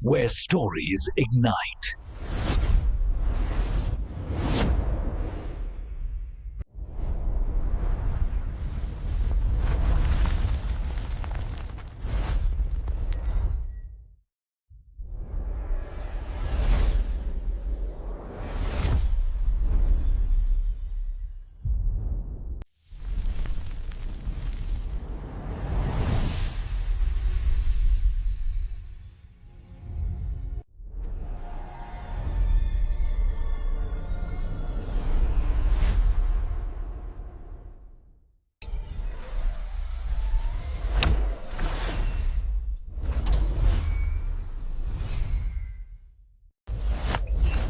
where stories ignite.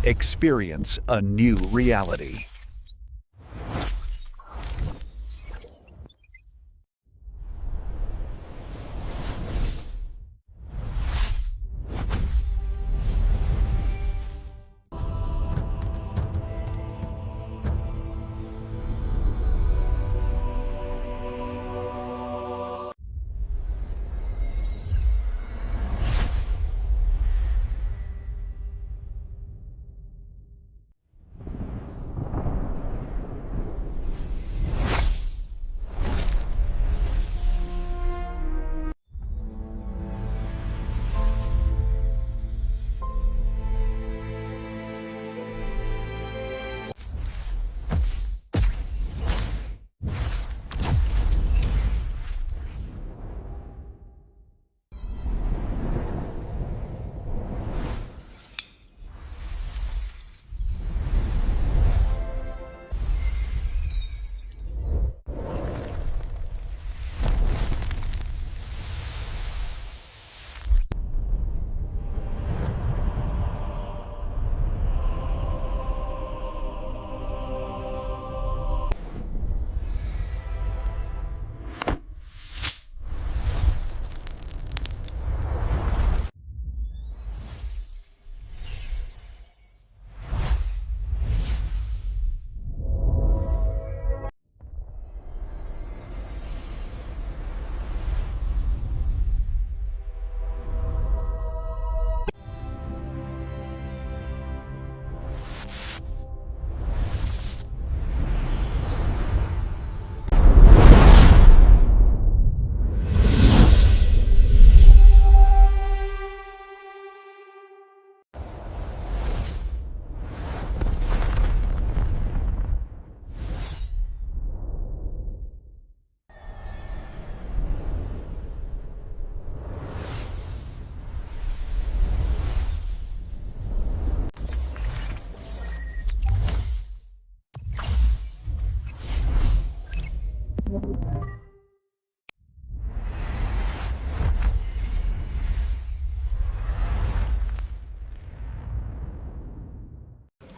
Experience a new reality.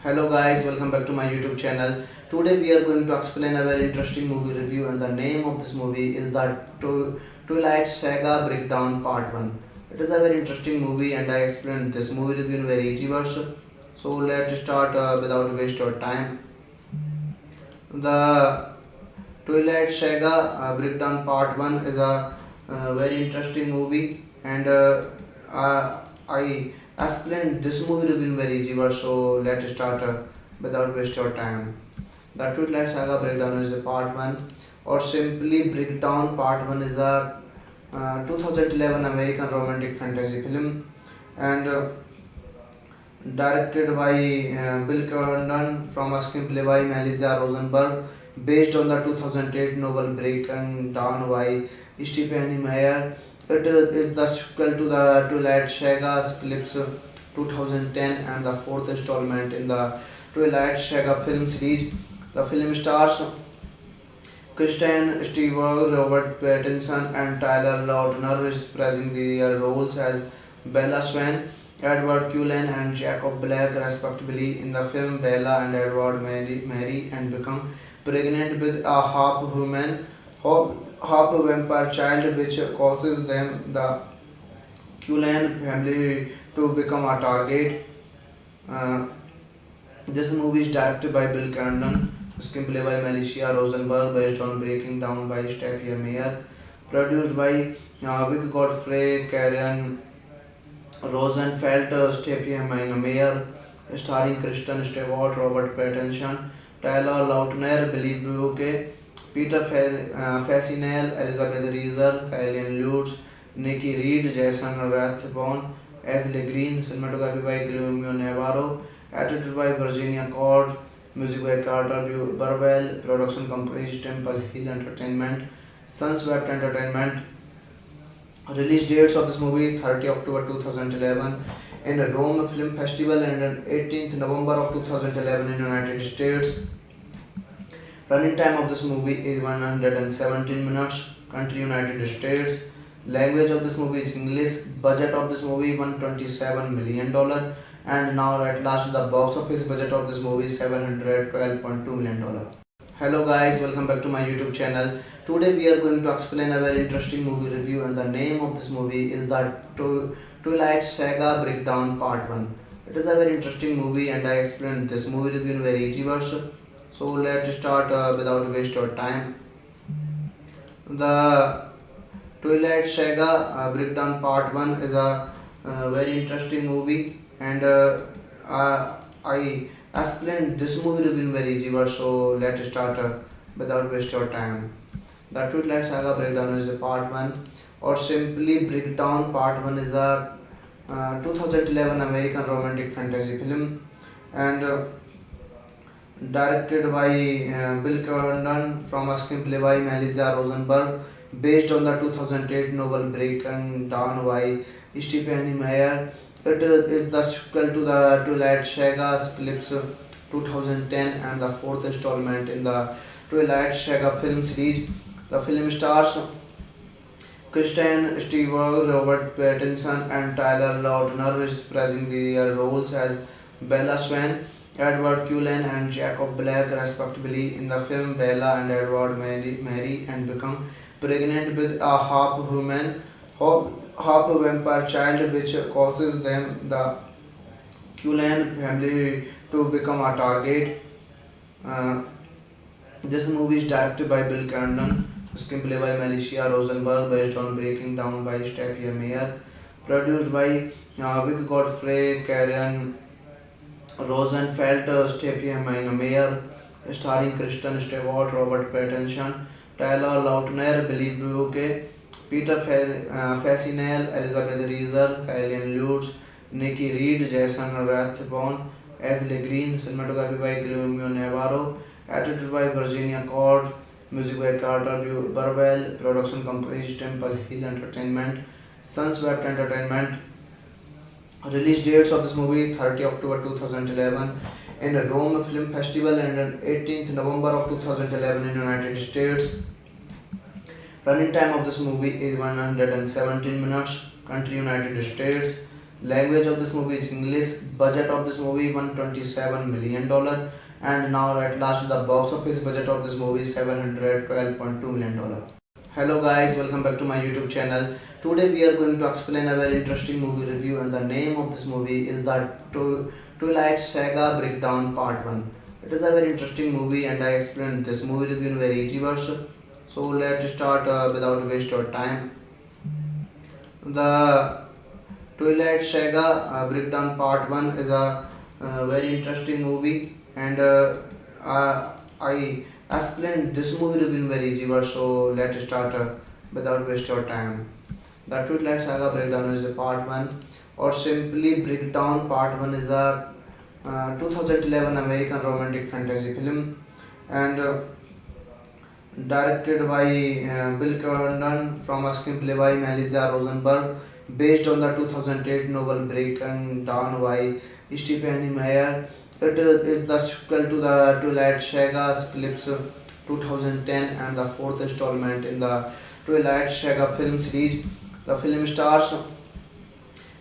Hello guys, welcome back to my YouTube channel. Today we are going to explain a very interesting movie review, and the name of this movie is the Twilight Saga Breakdown Part 1. It is a very interesting movie and I explained this movie review in very easy words. So let's start without waste of time. The Twilight Saga Breakdown Part 1 is a very interesting movie, and I explained this movie review in very easy words, so let's start without waste your time. The Twilight Saga Breakdown is a Part 1, or simply Breakdown Part 1 is a 2011 American romantic fantasy film, and directed by Bill Condon from a screenplay by Melissa Rosenberg, based on the 2008 novel Breaking Dawn by Stephanie Meyer. It is the sequel to the Twilight Saga Eclipse 2010 and the fourth installment in the Twilight Saga film series. The film stars Kristen Stewart, Robert Pattinson, and Tyler Lautner reprising their roles as Bella Swan, Edward Cullen, and Jacob Black, respectively. In the film, Bella and Edward marry and become pregnant with a half-human, half-vampire child, which causes them, the Cullen family, to become a target. Uh, this movie is directed by Bill Condon, screenplay by Melissa Rosenberg, based on Breaking Down by Stephanie Meyer, produced by Vic Godfrey, Karen Rosenfeld, Stephen Meyer, starring Kristen Stewart, Robert Pattinson, Tyler Lautner, Billy Brooke, Peter Facinel, Elizabeth Reeser, Kylian Lutz, Nikki Reed, Jason Rathbone, Ashley Green, cinematography by Guillermo Navarro, edited by Virginia Cord, music by Carter Burwell, production company Temple Hill Entertainment, Sunswept Entertainment. Release dates of this movie: 30 October 2011 in the Rome Film Festival and 18th November of 2011 in the United States. Running time of this movie is 117 minutes. Country United States. Language of this movie is English. Budget of this movie $127 million. And now at last the box office budget of this movie is $712.2 million. Hello guys, welcome back to my YouTube channel. Today we are going to explain a very interesting movie review, and the name of this movie is the Twilight Saga Breakdown Part 1. It is a very interesting movie and I explained this movie review in very easy words. So let's start without waste of time. The Twilight Saga Breakdown Part 1 is a very interesting movie, and I explained this movie review in very easy words. So let's start without waste of time. The Twilight Saga Breakdown is a Part 1, or simply Breakdown Part 1 is a 2011 American romantic fantasy film, and directed by Bill Condon from a screenplay by Melissa Rosenberg, based on the 2008 novel Breaking Dawn by Stephanie Meyer. It is the sequel to the Twilight Saga Eclipse 2010 and the fourth installment in the Twilight Saga film series. The film stars Kristen Stewart, Robert Pattinson, and Tyler Lautner reprising their roles as Bella Swan, Edward Cullen, and Jacob Black, respectively. In the film, Bella and Edward marry and become pregnant with a half-human, half-vampire child, which causes them, the Cullen family, to become a target. Uh, this movie is directed by Bill Condon, screenplay by Melissa Rosenberg, based on Breaking Down by Stephen Meyer, produced by Vic Godfrey, Karen Rosenfeld, Stephen Meyer, starring Kristen Stewart, Robert Pattinson, Tyler Lautner, Billy Brooke, Peter Facinel, Elizabeth Reeser, Kylian Lutz, Nikki Reed, Jason Rathbone, Ashley Green, cinematography by Guillermo Navarro, edited by Virginia Cord, music by Carter Burwell, production company Temple Hill Entertainment, Sunswept Entertainment. Release dates of this movie: 30 October 2011 in the Rome Film Festival and 18th November of 2011 in the United States. Running time of this movie is 117 minutes. Country United States. Language of this movie is English. Budget of this movie $127 million. And now at last the box office budget of this movie is $712.2 million. Hello guys, welcome back to my YouTube channel. Today we are going to explain a very interesting movie review, and the name of this movie is the Twilight Saga Breakdown Part 1. It is a very interesting movie and I explained this movie review in very easy words. So let's start without waste of time. The Twilight Saga Breakdown Part 1 is a very interesting movie, and I explained this movie review in very easy words. So let's start without waste of time. The Twilight Saga Breakdown is a Part 1, or simply Breakdown Part 1 is a 2011 American romantic fantasy film, and directed by Bill Condon from a screenplay by Melissa Rosenberg, based on the 2008 novel Breaking Dawn by Stephanie Meyer. It is the sequel to the Twilight Saga Eclipse 2010 and the fourth installment in the Twilight Saga film series. The film stars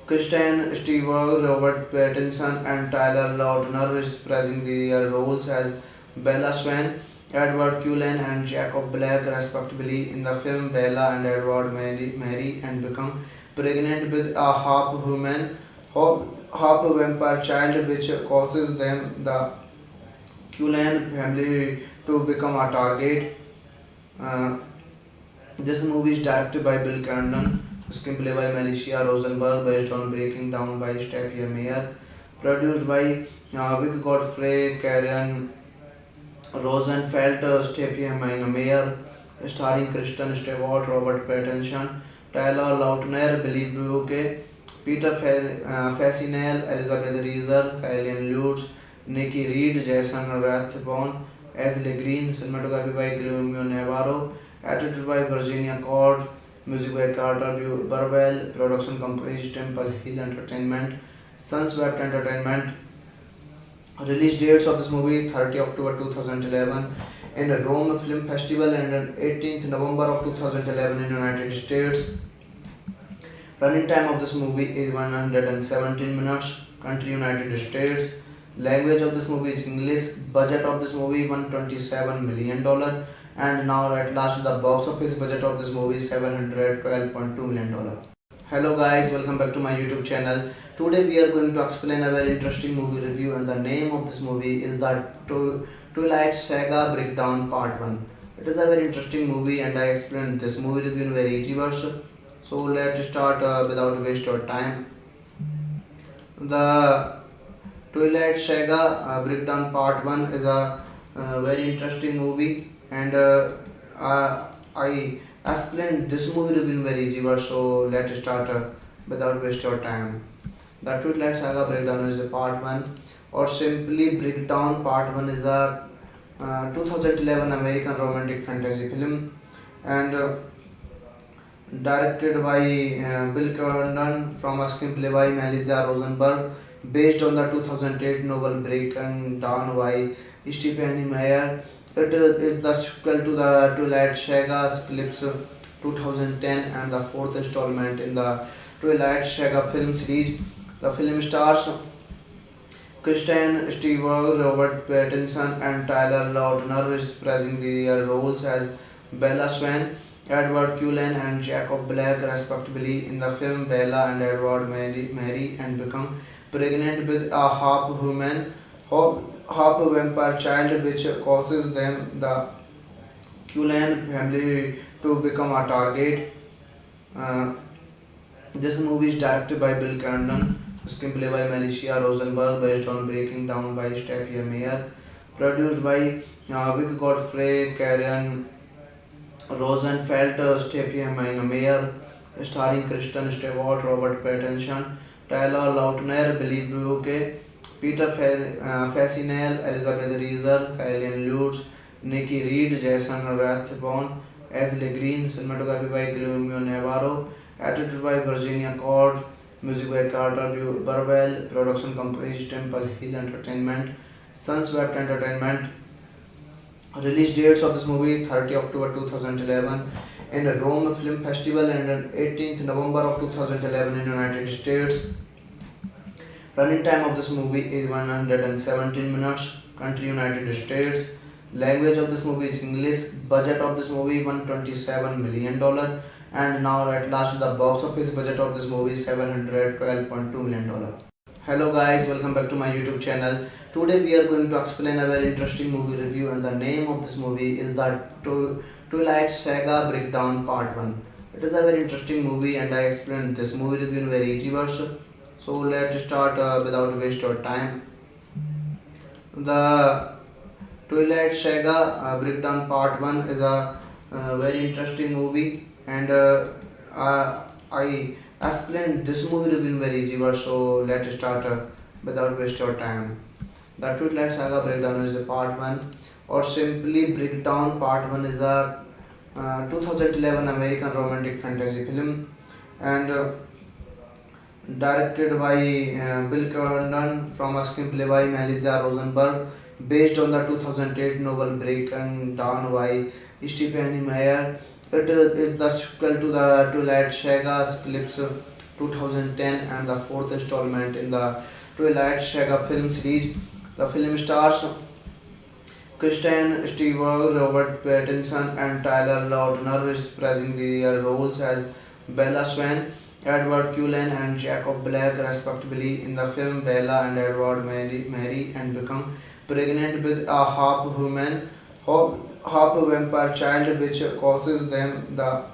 Kristen Stewart, Robert Pattinson, and Tyler Lautner reprising their roles as Bella Swan, Edward Cullen, and Jacob Black, respectively. In the film, Bella and Edward marry and become pregnant with a half-human, half-vampire child, which causes them, the Cullen family, to become a target. Uh, this movie is directed by Bill Condon, screenplay by Melissa Rosenberg, based on Breaking Down by Stephen Meyer, produced by Vic Godfrey, Karen Rosenfeld, Stephen Meyer, starring Kristen Stewart, Robert Pattinson, Tyler Lautner, Billy Brooke, Peter Fasinel, Elizabeth Reeser, Kylian Lutz, Nikki Reed, Jason Rathbone, Ashley Green, cinematography by Guillermo Navarro, edited by Virginia Cord, music by Carter Burwell, production company Temple Hill Entertainment, Sunswept Entertainment. Release dates of this movie: 30 October 2011 in Rome Film Festival and 18th November of 2011 in United States. Running time of this movie is 117 minutes. Country United States. Language of this movie is English. Budget of this movie $127 million. And now at last the box office budget of this movie is $712.2 million. Hello guys, welcome back to my YouTube channel. Today we are going to explain a very interesting movie review, and the name of this movie is the Twilight Saga Breakdown Part 1. It is a very interesting movie and I explained this movie review in very easy words. So let's start without waste of time. The Twilight Saga Breakdown Part 1 is a very interesting movie, and I explained this movie review in very easy words. So let's start without waste of time. The Twilight Saga Breakdown is a Part 1, or simply Breakdown Part 1 is a 2011 American romantic fantasy film, and directed by Bill Condon from a screenplay by Melissa Rosenberg, based on the 2008 novel Breaking Dawn by Stephen Meyer. It is the sequel to the Twilight Saga Eclipse 2010 and the fourth installment in the Twilight Saga film series. The film stars Kristen Stewart, Robert Pattinson, and Tyler Lautner, reprising their roles as Bella Swan, Edward Cullen, and Jacob Black, respectively. In the film, Bella and Edward marry and become pregnant with a half-human, half-vampire child, which causes them, the Cullen family, to become a target. Uh, this movie is directed by Bill Condon, screenplay by Melissa Rosenberg, based on Breaking Down by Stephen Meyer, produced by Vic Godfrey, Karen Rosenfeld, Stephen Meyer, starring Kristen Stewart, Robert Pattinson, Tyler Lautner, Billy Brooke, Peter Fasinel, Elizabeth Reeser, Kylian Lutz, Nikki Reed, Jason Rathbone, Ashley Green, cinematography by Guillermo Navarro, edited by Virginia Cord, music by Carter Burwell, production company Temple Hill Entertainment, Sunswept Entertainment. Release dates of this movie: 30 October 2011 in Rome Film Festival and 18th November of 2011 in United States. Running time of this movie is 117 minutes. Country United States. Language of this movie is English. Budget of this movie $127 million. And now at last the box office budget of this movie is $712.2 million. Hello guys, welcome back to my YouTube channel. Today we are going to explain a very interesting movie review, and the name of this movie is the Twilight Saga Breakdown Part 1. It is a very interesting movie and I explained this movie review in very easy words. So let's start without waste of time. The Twilight Saga Breakdown Part 1 is a very interesting movie, and I explained this movie review in very easy words. So let's start without waste of time. The Twilight Saga Breakdown is a Part 1, or simply Breakdown Part 1 is a 2011 American romantic fantasy film, and directed by Bill Condon from a screenplay by Melissa Rosenberg, based on the 2008 novel Breaking Dawn by Stephen Meyer. It is the sequel to the Twilight Saga Eclipse 2010 and the fourth installment in the Twilight Saga film series. The film stars Kristen Stewart, Robert Pattinson, and Tyler Lautner, reprising their roles as Bella Swan, Edward Cullen, and Jacob Black, respectively. In the film, Bella and Edward marry and become pregnant with a half-human, half-vampire child, which causes them, the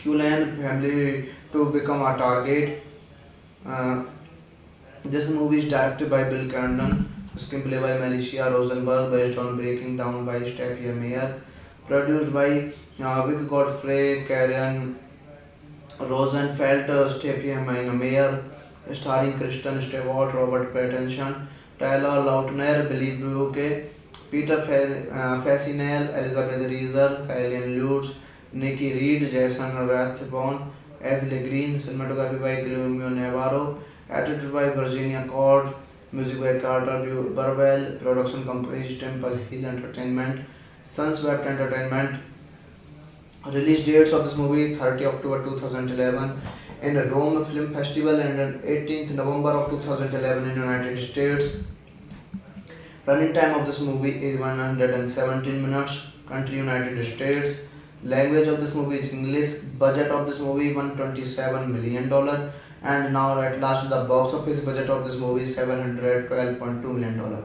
Cullen family to become a target. Uh, this movie is directed by Bill Condon, screenplay by Melissa Rosenberg, based on Breaking Down by Stephanie Meyer, produced by Vic Godfrey, Karen Rosenfeld, Stephanie Meyer, starring Kristen Stewart, Robert Pattinson, Tyler Lautner, Billy Brooke, Peter Fasinel, Elizabeth Reeser, Kylian Lutz, Nikki Reed, Jason Rathbone, Ashley Green, cinematography by Guillermo Navarro, edited by Virginia Cord, music by Carter Burwell, production company Temple Hill Entertainment, Sunswept Entertainment. Release dates of this movie: 30 October 2011 in Rome Film Festival and 18th November of 2011 in United States. Running time of this movie is 117 minutes. Country United States. Language of this movie is English. Budget of this movie $127 million. And now at last the box office budget of this movie is $712.2 million.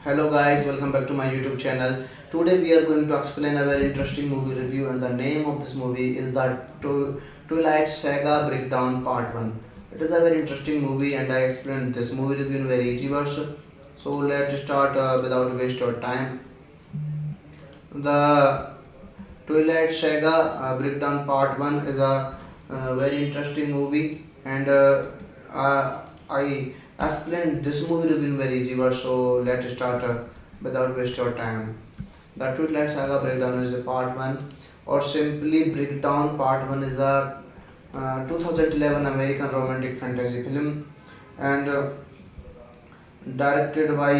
Hello guys, welcome back to my YouTube channel. Today we are going to explain a very interesting movie review, and the name of this movie is the Twilight Saga Breakdown Part 1. It is a very interesting movie and I explained this movie review in very easy words. So let's start without waste of time. The Twilight Saga Breakdown Part 1 is a very interesting movie, and I explained this movie review in very easy words. So let's start without waste of time. The Twilight Saga Breakdown is a Part 1, or simply Breakdown Part 1 is a 2011 American romantic fantasy film, and directed by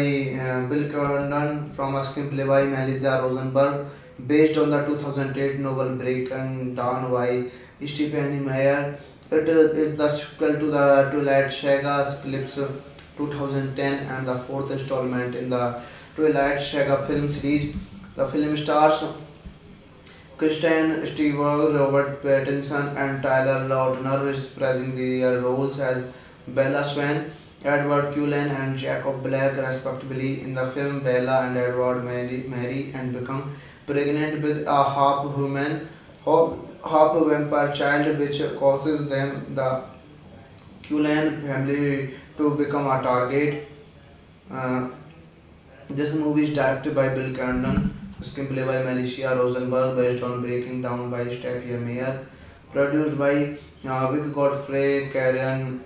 Bill Condon from a screenplay by Melissa Rosenberg, based on the 2008 novel Breaking Dawn by Stephanie Meyer. It is the sequel to the Twilight Saga Eclipse 2010 and the fourth installment in the Twilight Saga film series. The film stars Kristen Stewart, Robert Pattinson, and Tyler Lautner, reprising their roles as Bella Swan, Edward Cullen, and Jacob Black, respectively. In the film, Bella and Edward marry and become pregnant with a half-human, half-vampire child, which causes them, the Cullen family, to become a target. Uh, this movie is directed by Bill Condon, screenplay by Melissa Rosenberg, based on Breaking Down by Stephanie Meyer, produced by Vic Godfrey, Karen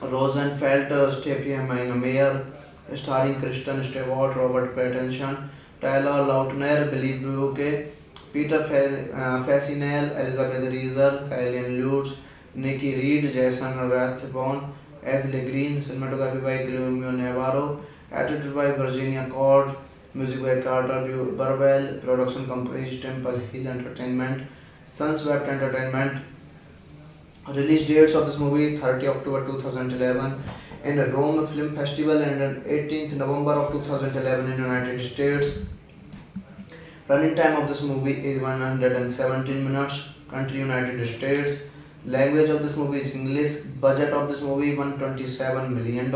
Rosenfeld, Stephanie Meyer, starring Kristen Stewart, Robert Pattinson, Tyler Lautner, Billy Brooke, Peter Fasinel, Elizabeth Reeser, Kylian Lutz, Nikki Reed, Jason Rathbone, Ashley Green, cinematography by Guillermo Navarro, edited by Virginia Cord, music by Carter Burwell, production company Temple Hill Entertainment, Sunswept Entertainment. Release dates of this movie: 30 October 2011 in Rome Film Festival and 18th November of 2011 in United States. Running time of this movie is 117 minutes. Country United States. Language of this movie is English. Budget of this movie $127 million.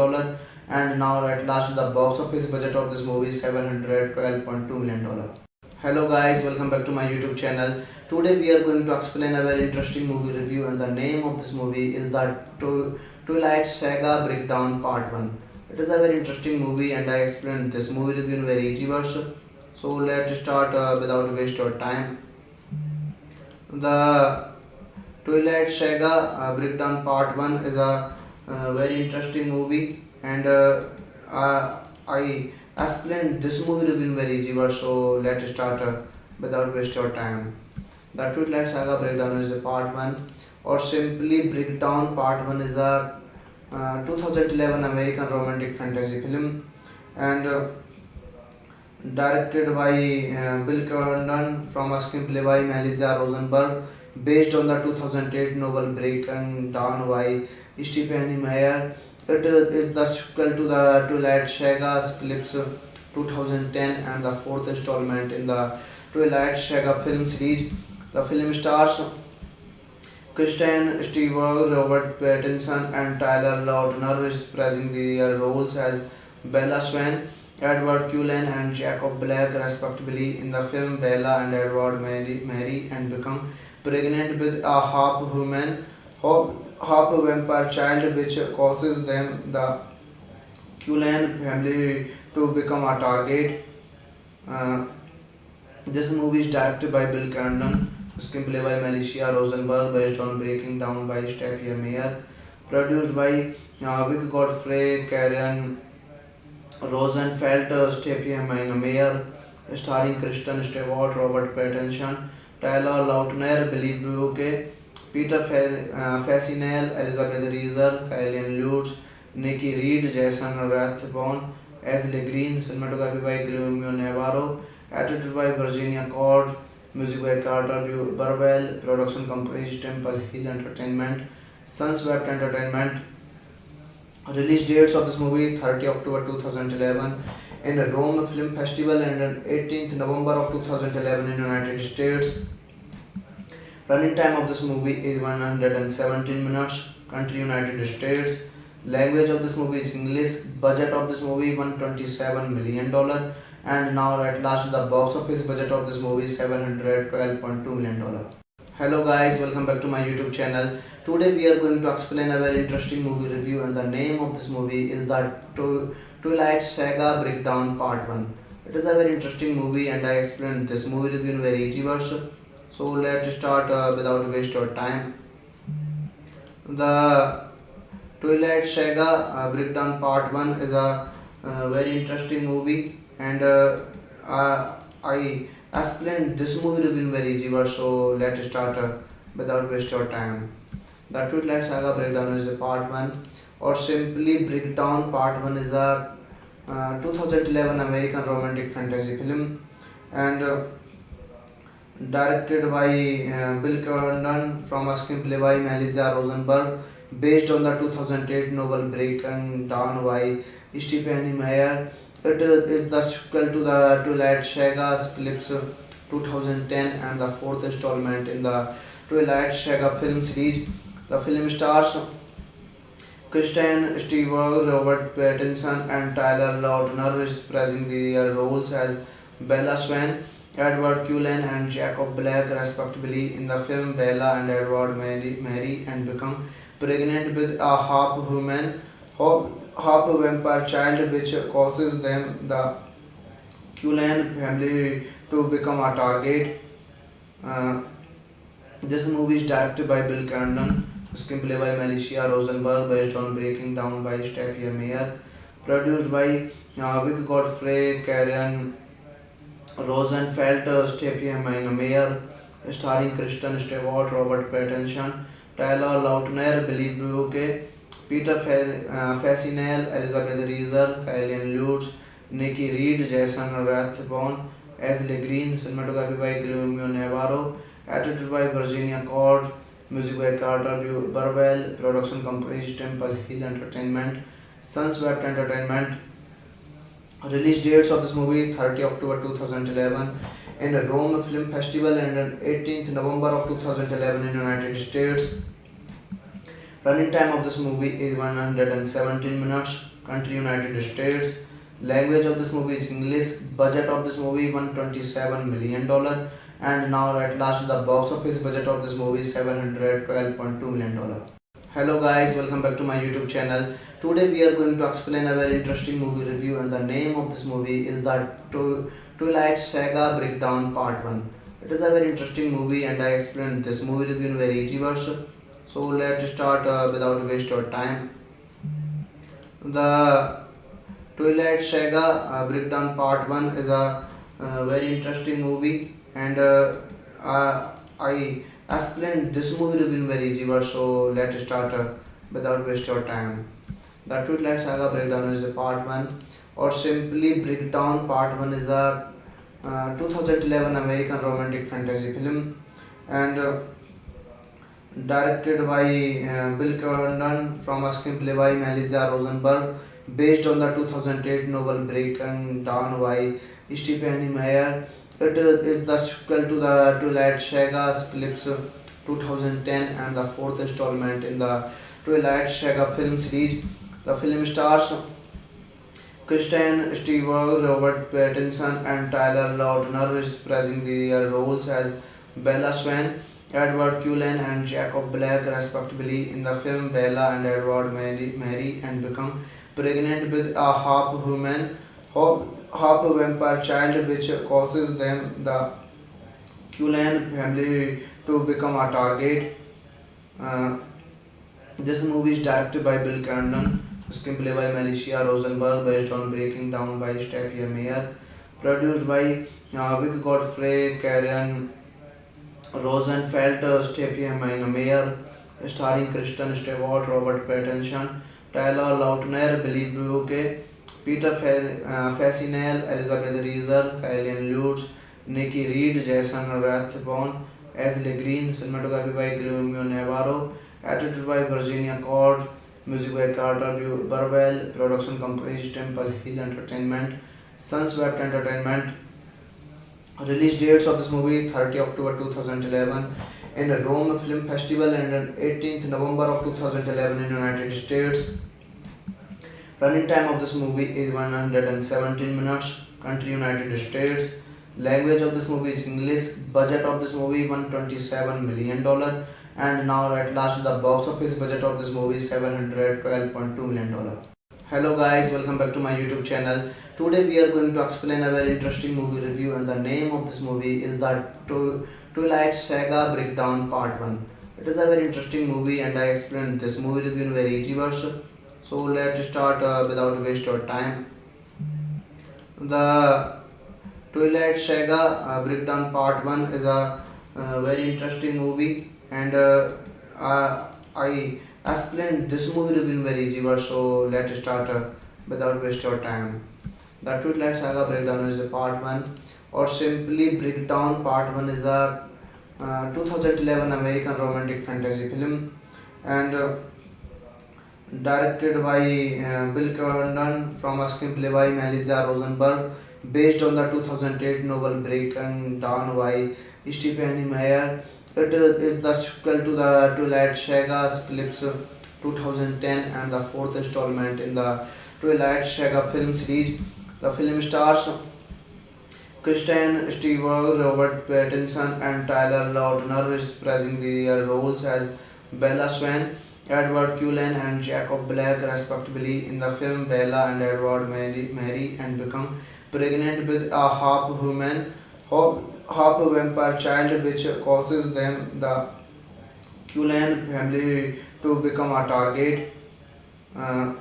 And now at last the box office budget of this movie is $712.2 million. Hello guys, welcome back to my YouTube channel. Today we are going to explain a very interesting movie review, and the name of this movie is the Twilight Saga Breakdown Part 1. It is a very interesting movie and I explained this movie review in very easy words. So let's start without waste of time. The Twilight Saga Breakdown Part 1 is a very interesting movie, and I explained this movie review in very easy words. So let's start without waste of time. The Twilight Saga Breakdown is a Part 1, or simply Breakdown Part 1 is a 2011 American romantic fantasy film, and directed by Bill Condon from a screenplay by Melissa Rosenberg, based on the 2008 novel Breaking Dawn by Stephanie Meyer. It is the sequel to the Twilight Saga Eclipse 2010 and the fourth installment in the Twilight Saga film series. The film stars Kristen Stewart, Robert Pattinson, and Tyler Lautner, reprising their roles as Bella Swan, Edward Cullen, and Jacob Black, respectively. In the film, Bella and Edward marry and become pregnant with a half human, half vampire child, which causes them the Cullen family to become a target. Uh, this movie is directed by Bill Condon, screenplay by Melissa Rosenberg, based on Breaking Down by Stephen Meyer, produced by Vic Godfrey, Karen Rosenfeld, Stephen Meyer, starring Kristen Stewart, Robert Pattinson, Tyler Lautner, Billy Brooke, Peter Fasinel, Elizabeth Reeser, Kylian Lutz, Nikki Reed, Jason Rathbone, Ashley Green, cinematography by Guillermo Navarro, edited by Virginia Cord, music by Carter Burwell, production company Temple Hill Entertainment, Sunswept Entertainment. Release dates of this movie: 30 October 2011 in Rome Film Festival and 18th November of 2011 in United States. Running time of this movie is 117 minutes. Country United States. Language of this movie is English. Budget of this movie $127 million. And now at last the box office budget of this movie is $712.2 million. Hello guys, welcome back to my YouTube channel. Today we are going to explain a very interesting movie review, and the name of this movie is the Twilight Saga Breakdown Part 1. It is a very interesting movie and I explained this movie review in very easy words. So let's start without waste of time. The Twilight Saga Breakdown Part 1 is a very interesting movie, and I explained this movie review in very easy words. So let's start without waste of time. The Twilight Saga Breakdown is a Part 1, or simply Breakdown Part 1 is a 2011 American romantic fantasy film, and directed by Bill Condon from a screenplay by Melissa Rosenberg, based on the 2008 novel Breaking Down by Stephanie Meyer. It is the sequel to the Twilight Saga Eclipse 2010 and the fourth installment in the Twilight Saga film series. The film stars Kristen Stewart, Robert Pattinson, and Tyler Lautner, reprising their roles as Bella Swan, Edward Cullen, and Jacob Black, respectively. In the film, Bella and Edward marry and become pregnant with a half-human, half-vampire child, which causes them, the Cullen family, to become a target. Uh, this movie is directed by Bill Condon, screenplay by Melissa Rosenberg, based on Breaking Down by Stephen Meyer, produced by Vic Godfrey, Karen Rosenfeld, Stephen Meyer, starring Kristen Stewart, Robert Pattinson, Tyler Lautner, Billy Brooke, Peter Fasinel, Elizabeth Reeser, Kylian Lutz, Nikki Reed, Jason Rathbone, Ashley Green, cinematography by Guillermo Navarro, edited by Virginia Cord, music by Carter Burwell, production company Temple Hill Entertainment, Sunswept Entertainment. Release dates of this movie: 30 October 2011 in Rome Film Festival and 18th November of 2011 in United States. Running time of this movie is 117 minutes. Country United States. Language of this movie is English. Budget of this movie $127 million. And now at last the box office budget of this movie is $712.2 million. Hello guys, welcome back to my YouTube channel. Today we are going to explain a very interesting movie review, and the name of this movie is the Twilight Saga Breakdown Part 1. It is a very interesting movie and I explained this movie review in very easy words. So let's start without waste of time. The Twilight Saga Breakdown Part 1 is a very interesting movie, and I explained this movie review in very easy words. So let's start without waste of time. The Twilight Saga Breakdown is a Part 1, or simply Breakdown Part 1 is a 2011 American romantic fantasy film, and directed by Bill Condon from a screenplay by Melissa Rosenberg, based on the 2008 novel Breaking Down by Stephanie Meyer. It is the sequel to the Twilight Saga Eclipse 2010 and the fourth installment in the Twilight Saga film series. The film stars Kristen Stewart, Robert Pattinson, and Tyler Lautner, reprising their roles as Bella Swan, Edward Cullen and Jacob Black, respectively, in the film. Bella and Edward marry and become pregnant with a half-human, half-vampire child, which causes them, the Cullen family, to become a target. Uh, this movie is directed by Bill Condon, screenplay by Milicia Rosenberg, based on Breaking Down by Stephen Meyer, produced by Vic Godfrey, Karen Rosenfeld, Stephen Meyer, starring Kristen Stewart, Robert Pattinson, Tyler Lautner, Billy Brooke, Peter Fasinel, Elizabeth Reeser, Kylian Lutz, Nikki Reed, Jason Rathbone, Ashley Green, cinematography by Guillermo Navarro, edited by Virginia Cord, music by Carter Burwell, production company Temple Hill Entertainment, Sunswept Entertainment. Release dates of this movie: 30 October 2011 in Rome Film Festival and 18th November of 2011 in United States. Running time of this movie is 117 minutes. Country United States. Language of this movie is English. Budget of this movie $127 million. And now at last the box office budget of this movie is $712.2 million. Hello guys, welcome back to my YouTube channel. Today we are going to explain a very interesting movie review, and the name of this movie is the Twilight Saga Breakdown Part 1. It is a very interesting movie and I explained this movie review in very easy words. So let's start without waste of time. The Twilight Saga Breakdown Part 1 is a very interesting movie, and I explained this movie review in very easy words. So let's start without waste of time. The Twilight Saga Breakdown is a Part 1, or simply Breakdown Part 1 is a 2011 American romantic fantasy film, and directed by Bill Condon from a screenplay by Melissa Rosenberg, based on the 2008 novel Breaking Dawn by Stephanie Meyer. It is the sequel to the Twilight Saga Eclipse 2010 and the fourth installment in the Twilight Saga film series. The film stars Kristen Stewart, Robert Pattinson, and Tyler Lautner, reprising their roles as Bella Swan, Edward Cullen, and Jacob Black, respectively, in the film. Bella and Edward marry and become pregnant with a half-human, half-vampire child, which causes them, the Cullen family, to become a target. Uh,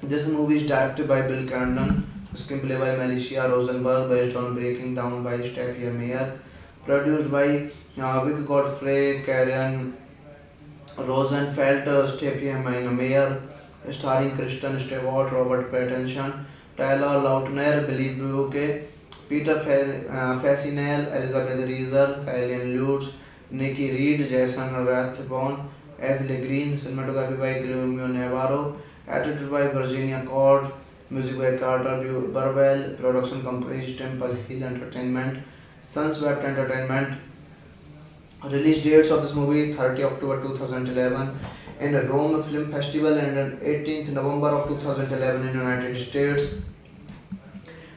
this movie is directed by Bill Condon, screenplay by Milicia Rosenberg, based on Breaking Down by Stephen Meyer, produced by Vic Godfrey, Karen Rosenfeld, Stephen Meyer, starring Kristen Stewart, Robert Pattinson, Tyler Lautner, Billy Brooke, Peter Fasinel, Elizabeth Reeser, Kylian Lutz, Nikki Reed, Jason Rathbone, Ashley Green, cinematography by Guillermo Navarro, edited by Virginia Cord, music by Carter Burwell, production company Temple Hill Entertainment, Sunswept Entertainment. Release dates of this movie: 30 October 2011 in Rome Film Festival and 18th November of 2011 in United States.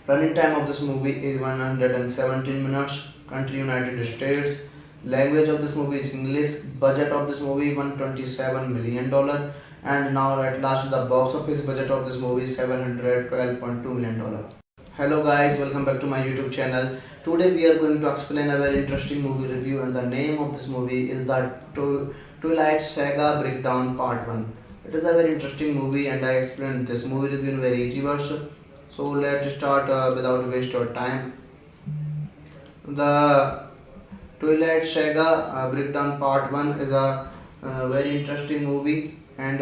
Running time of this movie is 117 minutes. Country United States. Language of this movie is English. Budget of this movie $127 million. And now at last the box office budget of this movie is $712.2 million. Hello guys, welcome back to my YouTube channel. Today we are going to explain a very interesting movie review, and the name of this movie is the Twilight Saga Breakdown Part 1. It is a very interesting movie and I explained this movie review in very easy words. So let's start without waste of time. The Twilight Saga Breakdown Part 1 is a very interesting movie, and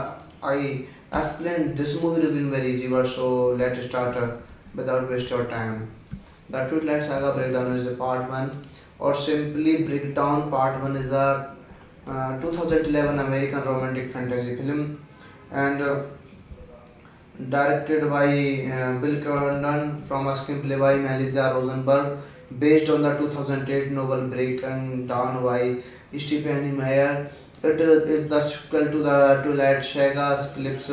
I explained this movie review in very easy words. So let's start without waste of time. The Twilight Saga Breakdown is a Part 1, or simply Breakdown Part 1 is a 2011 American romantic fantasy film, and directed by Bill Condon from a screenplay by Melissa Rosenberg, based on the 2008 novel Breaking Dawn by Stephanie Meyer. It is the sequel to the Twilight Saga Eclipse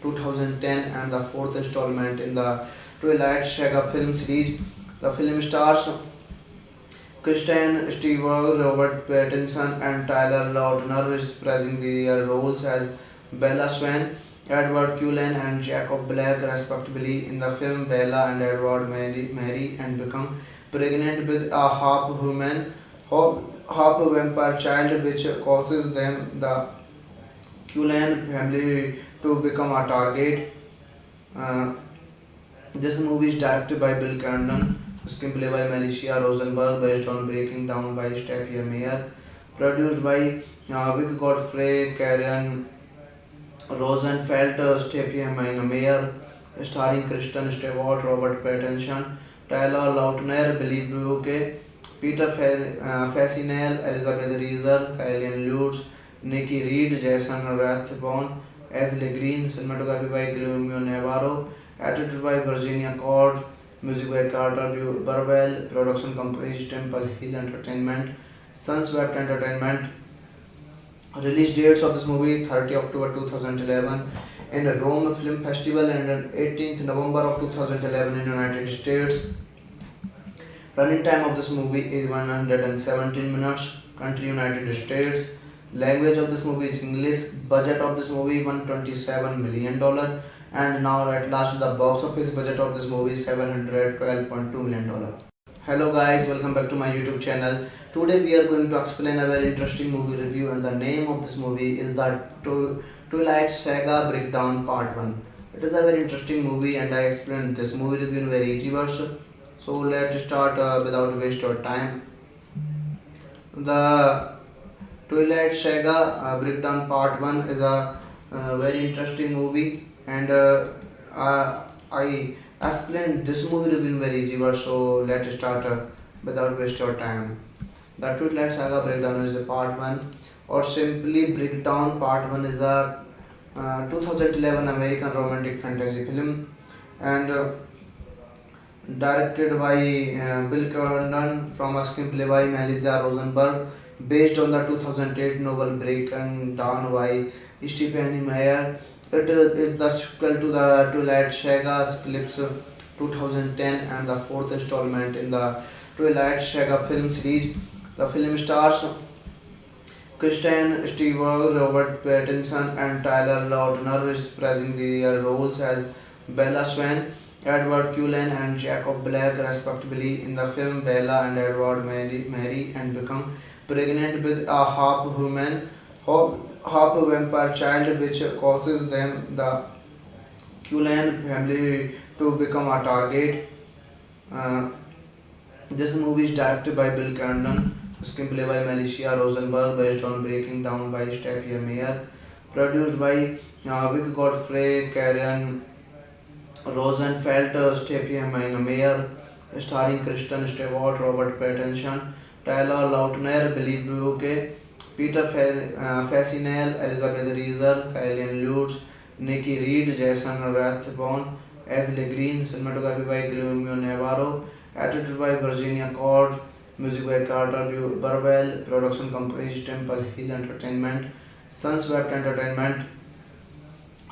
2010 and the fourth installment in the Twilight Saga film series. The film stars Kristen Stewart, Robert Pattinson, and Tyler Lautner reprising their roles as Bella Swan, Edward Cullen, and Jacob Black, respectively, in the film. Bella and Edward marry and become pregnant with a half-human, half-vampire child, which causes them, the Cullen family, to become a target. Uh, this movie is directed by Bill Condon, screenplay by Milicia Rosenberg, based on Breaking Down by Stephen Meyer, produced by Vic Godfrey, Karen Rosenfeld, Stephen Meyer, starring Kristen Stewart, Robert Pattinson, Tyler Lautner, Billy Brooke, Peter Fasinel, Elizabeth Reeser, Kylian Lutz, Nikki Reed, Jason Rathbone, Ashley Green, cinematography by Guillermo Navarro, edited by Virginia Cord, music by Carter Burwell, production company Temple Hill Entertainment, Sunswept Entertainment. Release dates of this movie: 30 October 2011 in the Rome Film Festival and 18th November of 2011 in United States. Running time of this movie is 117 minutes. Country United States. Language of this movie is English. Budget of this movie $127 million. And now at last the box office budget of this movie is $712.2 million. Hello guys, welcome back to my YouTube channel. Today we are going to explain a very interesting movie review, and the name of this movie is the Twilight Saga Breakdown Part 1. It is a very interesting movie and I explained this movie review in very easy words. So let's start without waste of time. The Twilight Saga Breakdown Part 1 is a very interesting movie, and I explained this movie review in very easy words. So let's start without waste of time. The Twilight Saga Breakdown is a Part 1, or simply Breakdown Part 1 is a 2011 American romantic fantasy film, and directed by Bill Condon from a screenplay by Melissa Rosenberg, based on the 2008 novel Breaking Dawn by Stephanie Meyer. It is the sequel to the Twilight Saga Eclipse 2010 and the fourth installment in the Twilight Saga film series. The film stars Kristen Stewart, Robert Pattinson, and Tyler Lautner reprising their roles as Bella Swan, Edward Cullen, and Jacob Black, respectively, in the film. Bella and Edward marry and become pregnant with a half-human, half-vampire child, which causes them, the Cullen family, to become a target. Uh, this movie is directed by Bill Condon, screenplay by Milicia Rosenberg, based on Breaking Down by Stephen Meyer, produced by Vic Godfrey, Karen Rosenfeld, Stephen Meyer, starring Kristen Stewart, Robert Pattinson, Tyler Lautner, Billy Brooke, Peter Fasinel, Elizabeth Reeser, Kylian Lutz, Nikki Reed, Jason Rathbone, Ashley Green, cinematography by Guillermo Navarro, edited by Virginia Cord, music by Carter Burwell, production company Temple Hill Entertainment, Sunswept Entertainment.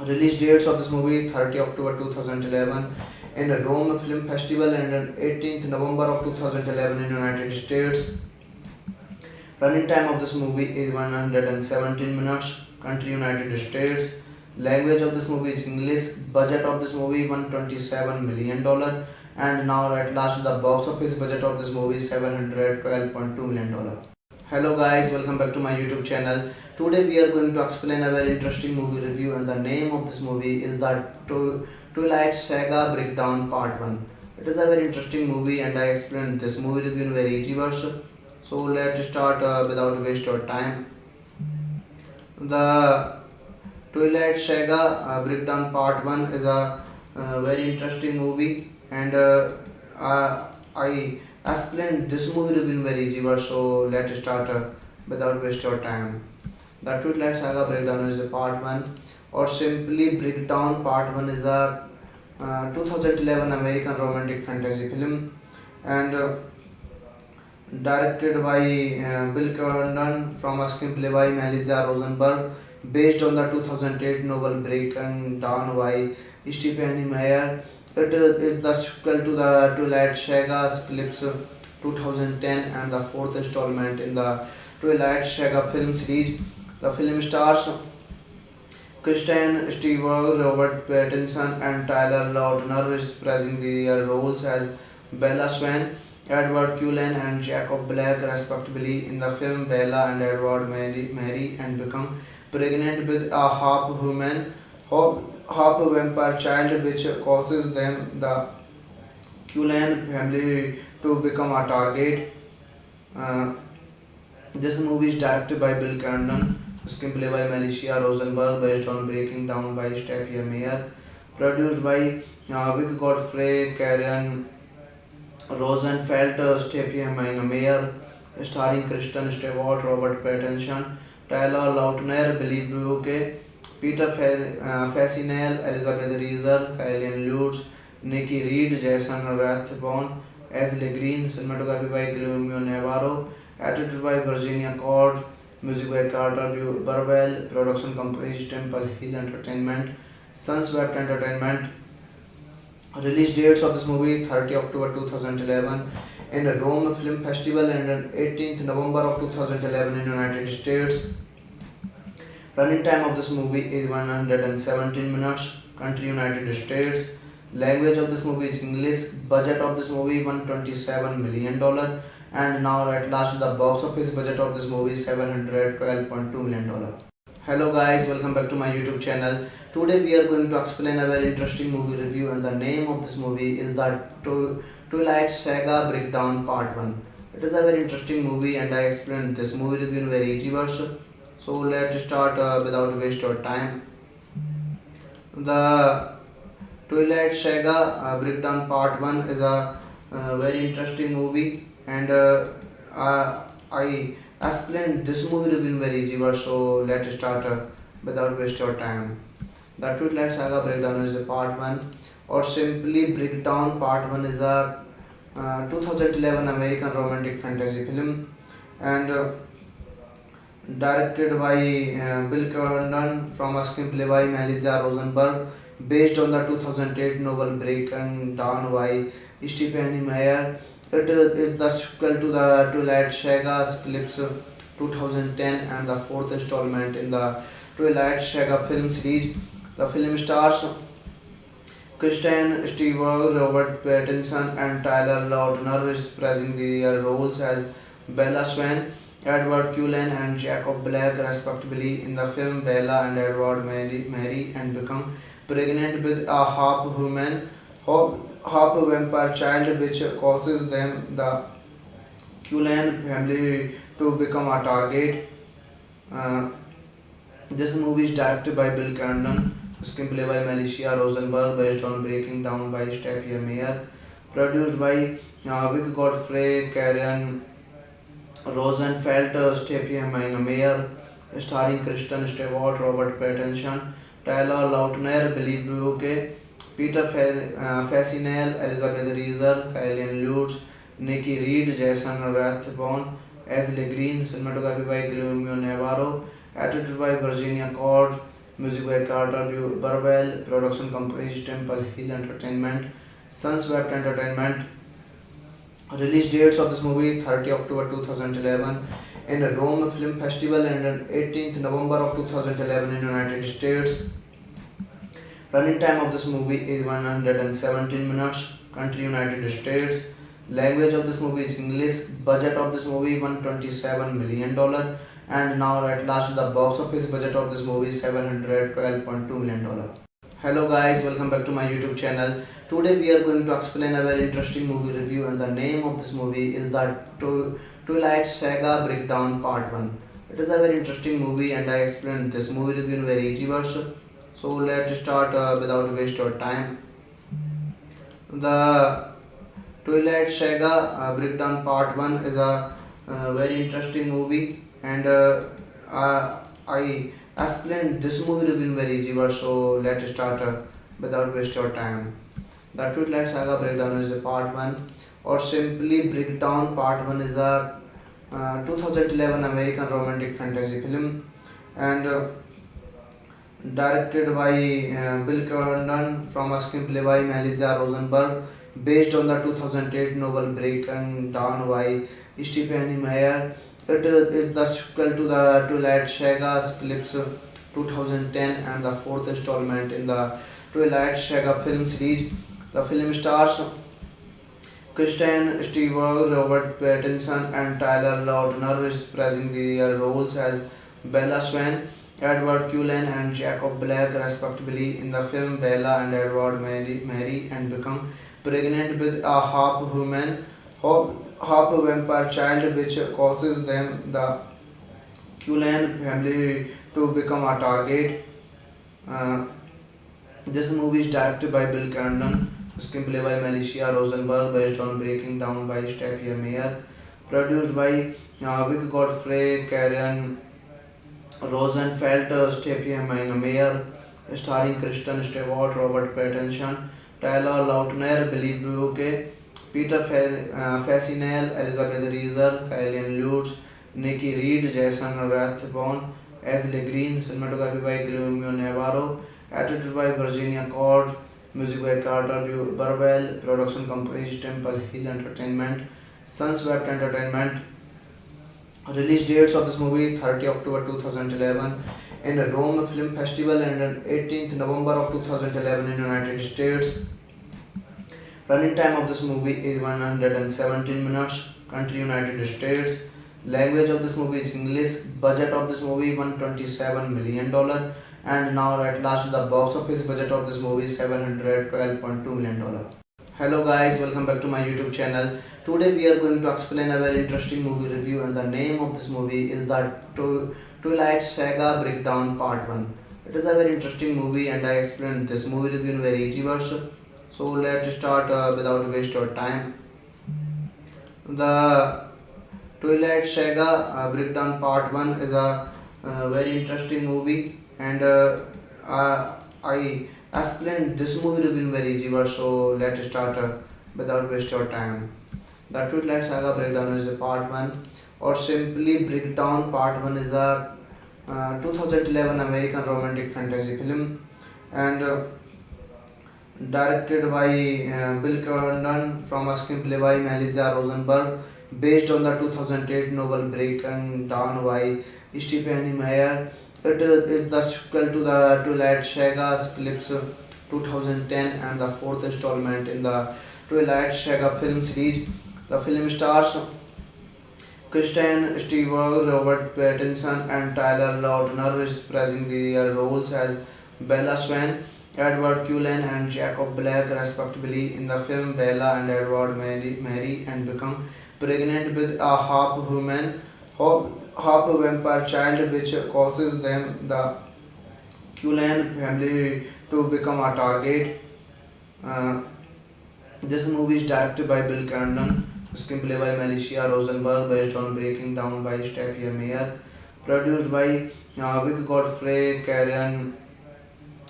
Release dates of this movie: 30 October 2011 in the Rome Film Festival and 18th November of 2011 in United States. Running time of this movie is 117 minutes. Country United States. Language of this movie is English. Budget of this movie $127 million. And now at last the box office budget of this movie is $712.2 million. Hello guys, welcome back to my YouTube channel. Today we are going to explain a very interesting movie review, and the name of this movie is the Twilight Saga Breakdown Part 1. It is a very interesting movie and I explained this movie review in very easy words. So let's start without waste of time. The Twilight Saga Breakdown Part 1 is a very interesting movie, and I explained this movie review in very easy words. So let's start without waste of time. The Twilight Saga Breakdown is a Part 1, or simply Breakdown Part 1 is a 2011 American romantic fantasy film, and directed by Bill Condon from a screenplay by Melissa Rosenberg, based on the 2008 novel Breaking Dawn by Stephanie Meyer. It is the sequel to the Twilight Saga Eclipse 2010 and the fourth installment in the Twilight Saga film series. The film stars Kristen Stewart, Robert Pattinson, and Tyler Lautner reprising their roles as Bella Swan, Edward Cullen, and Jacob Black, respectively. In the film, Bella and Edward marry and become pregnant with a half vampire child, which causes them the Cullen family to become a target. Uh, this movie is directed by Bill Condon, screenplay by Melissa Rosenberg, based on Breaking Down by Stephen Meyer, produced by Vic Godfrey, Karen Rosenfeld, Stephen Meyer, starring Kristen Stewart, Robert Pattinson, Tyler Lautner, Billy Brooke, Peter Fasinel, Elizabeth Reeser, Kylian Lutz, Nikki Reed, Jason Rathbone, Ashley Green, cinematography by Guillermo Navarro, edited by Virginia Cord, music by Carter Burwell, production companies Temple Hill Entertainment, Sunswept Entertainment. Release dates of this movie: 30 October 2011 in Rome Film Festival and 18th November of 2011 in United States. Running time of this movie is 117 minutes. Country United States. Language of this movie is English. Budget of this movie $127 million. And now at last the box office budget of this movie is $712.2 million. Hello guys, welcome back to my YouTube channel. Today we are going to explain a very interesting movie review, and the name of this movie is the Twilight Saga Breakdown Part 1. It is a very interesting movie and I explained this movie review in very easy words. So let's start without waste of time. The Twilight Saga Breakdown Part 1 is a very interesting movie, and I explained this movie review in very easy words. So let's start without waste of time. The Twilight Saga Breakdown is a Part 1, or simply Breakdown Part 1 is a 2011 American romantic fantasy film, and directed by Bill Condon from a screenplay by Melissa Rosenberg, based on the 2008 novel Breaking Dawn by Stephen Meyer. It is the sequel to the Twilight Saga Eclipse 2010 and the fourth installment in the Twilight Saga film series. The film stars Kristen Stewart, Robert Pattinson, and Tyler Lautner reprising their roles as Bella Swan, Edward Cullen, and Jacob Black, respectively. In the film, Bella and Edward marry and become pregnant with a half vampire child, which causes them the Cullen family to become a target. Uh, this movie is directed by Bill Condon, screenplay by Melissa Rosenberg, based on Breaking Down by Stephen Meyer, produced by Vic Godfrey, Karen Rosenfeld, Stephen Meyer, starring Kristen Stewart, Robert Pattinson, Tyler Lautner, Billy Brooke, Peter Fasinel, Elizabeth Reeser, Kylian Lutz, Nikki Reed, Jason Rathbone, Ashley Green, cinematography by Guillermo Navarro, edited by Virginia Cord, music by Carter Burwell, production companies Temple Hill Entertainment, Sunswept Entertainment. Release dates of this movie: 30 October 2011 in Rome Film Festival and 18th November of 2011 in United States. Running time of this movie is 117 minutes. Country United States. Language of this movie is English. Budget of this movie $127 million. And now at last the box office budget of this movie is $712.2 million. Hello guys, welcome back to my YouTube channel. Today we are going to explain a very interesting movie review, and the name of this movie is the Twilight Saga Breakdown Part 1. It is a very interesting movie and I explained this movie review in very easy words. So let's start without waste of time. The Twilight Saga Breakdown Part 1 is a very interesting movie, and I explained this movie review in very easy words. So let's start without waste of time. The Twilight Saga Breakdown is a Part 1, or simply Breakdown Part 1 is a 2011 American romantic fantasy film, and directed by Bill Condon from a screenplay by Melissa Rosenberg, based on the 2008 novel Breaking Dawn by Stephanie Meyer. It is the sequel to the Twilight Saga Eclipse 2010 and the fourth installment in the Twilight Saga film series. The film stars Kristen Stewart, Robert Pattinson, and Tyler Lautner reprising their roles as Bella Swan, Edward Cullen, and Jacob Black, respectively. In the film, Bella and Edward marry and become pregnant with a half-human, half-vampire child, which causes them, the Cullen family, to become a target. Uh, this movie is directed by Bill Condon, screenplay by Melissa Rosenberg, based on Breaking Down by Stephanie Meyer, produced by Vic Godfrey, Karen Rosenfeld, Stephanie Meyer, starring Kristen Stewart, Robert Pattinson, Tyler Lautner, Billy Brooke, Peter Fasinel, Elizabeth Reeser, Kylian Lutz, Nikki Reed, Jason Rathbone, Ashley Green, cinematography by Guillermo Navarro, edited by Virginia Cord, music by Carter Burwell, production company Temple Hill Entertainment, Sunswept Entertainment. Release dates of this movie: 30 October 2011 in Rome Film Festival and 18th November of 2011 in United States. Running time of this movie is 117 minutes. Country United States. Language of this movie is English. Budget of this movie $127 million. And now at last the box office budget of this movie is $712.2 million. Hello guys, welcome back to my YouTube channel. Today we are going to explain a very interesting movie review, and the name of this movie is the Twilight Saga Breakdown Part 1. It is a very interesting movie and I explained this movie review in very easy words. So let's start without waste of time. The Twilight Saga Breakdown Part 1 is a very interesting movie, and I explained this movie review in very easy words. So let's start without waste of time. The Twilight Saga Breakdown is a Part 1, or simply Breakdown Part 1 is a 2011 American romantic fantasy film, and directed by Bill Condon from a screenplay by Melissa Rosenberg, based on the 2008 novel Breaking Dawn by Stephanie Meyer. It is the sequel to the Twilight Saga Eclipse 2010 and the fourth installment in the Twilight Saga film series. The film stars Kristen Stewart, Robert Pattinson, and Tyler Lautner reprising their roles as Bella Swan, Edward Cullen, and Jacob Black, respectively. In the film, Bella and Edward marry and become pregnant with a half-human, half-vampire child, which causes them, the Cullen family, to become a target. Uh, this movie is directed by Bill Condon, screenplay by Melissa Rosenberg, based on Breaking Down by Stephanie Meyer, produced by Vic Godfrey, Karen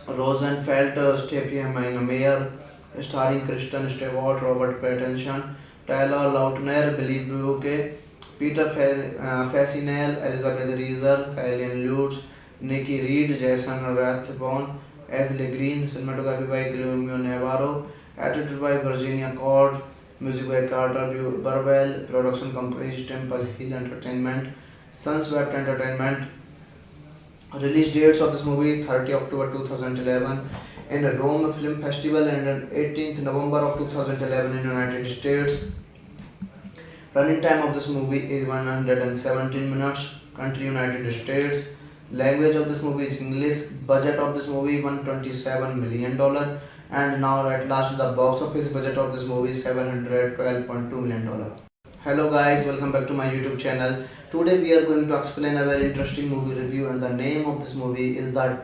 Rosenfeld, Stephanie Meyer, starring Kristen Stewart, Robert Pattinson, Tyler Lautner, Billy Brooke, Peter Fasinel, Elizabeth Reeser, Kylian Lutz, Nikki Reed, Jason Rathbone, Ashley Green, cinematography by Guillermo Navarro, edited by Virginia Cord, music by Carter Burwell, production company Temple Hill Entertainment, Sunswept Entertainment. Release dates of this movie: 30 October 2011 in Rome Film Festival and 18th November of 2011 in United States. Running time of this movie is 117 minutes. Country United States. Language of this movie is English. Budget of this movie $127 million. And now at last the box office budget of this movie is $712.2 million. Hello guys, welcome back to my YouTube channel. Today we are going to explain a very interesting movie review, and the name of this movie is the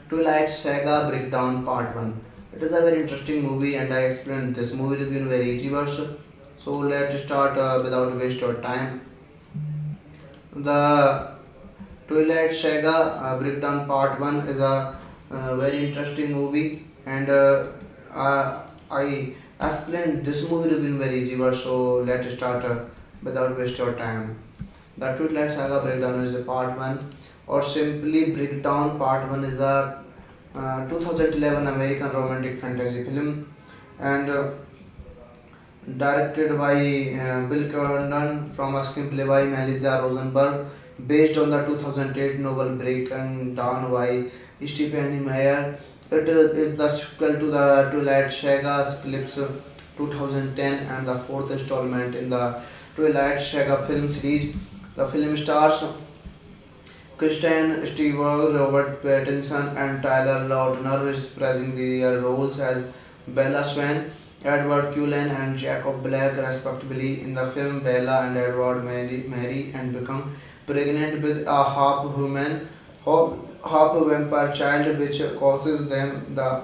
Twilight Saga Breakdown Part 1. It is a very interesting movie and I explained this movie review in very easy words. So let's start without waste of time. The Twilight Saga Breakdown Part 1 is a very interesting movie, and I explained this movie review in very easy words. So let's start without waste of time. The Twilight Saga Breakdown is a Part 1, or simply Breakdown Part 1 is a 2011 American romantic fantasy film, and directed by Bill Condon from a screenplay by Melissa Rosenberg, based on the 2008 novel Breaking Dawn by Stephanie Meyer. It is the sequel to the Twilight Saga Eclipse 2010 and the fourth installment in the Twilight Saga film series. The film stars Kristen Stewart, Robert Pattinson, and Tyler Lautner reprising their roles as Bella Swan, Edward Cullen, and Jacob Black, respectively. In the film, Bella and Edward marry and become pregnant with a half-human, half-vampire child, which causes them, the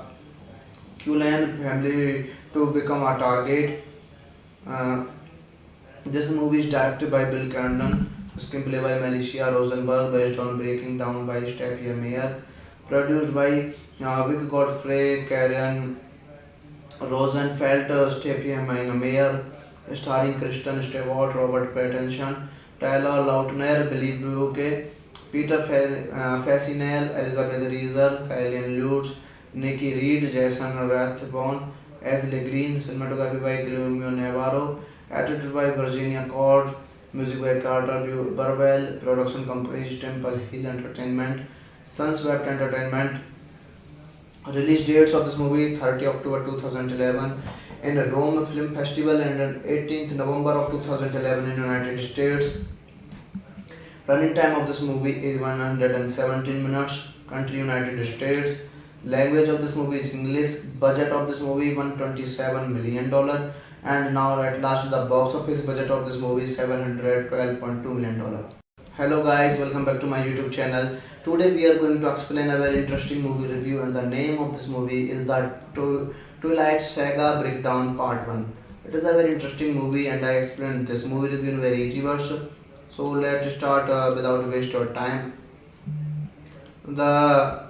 Cullen family, to become a target. Uh, this movie is directed by Bill Condon, screenplay by Melissa Rosenberg, based on Breaking Down by Stephanie Meyer, produced by Vic Godfrey, Karen Rosenfeld, Stephanie Meyer, starring Kristen Stewart, Robert Pattinson, Tyler Lautner, Billy Brooke, Peter Fasinel, Elizabeth Reeser, Kylian Lutz, Nikki Reed, Jason Rathbone, Ashley Green, cinematography by Guillermo Navarro, edited by Virginia Cord, music by Carter Burwell, production company Temple Hill Entertainment, Sunswept Entertainment. Release dates of this movie: 30 October 2011 in Rome Film Festival and 18th November of 2011 in United States. Running time of this movie is 117 minutes. Country United States. Language of this movie is English. Budget of this movie $127 million. And now at last the box office budget of this movie is $712.2 million. Hello guys, welcome back to my YouTube channel. Today we are going to explain a very interesting movie review, and the name of this movie is the Twilight Saga Breakdown Part 1. It is a very interesting movie and I explained this movie review in very easy words. So let's start without waste of time. The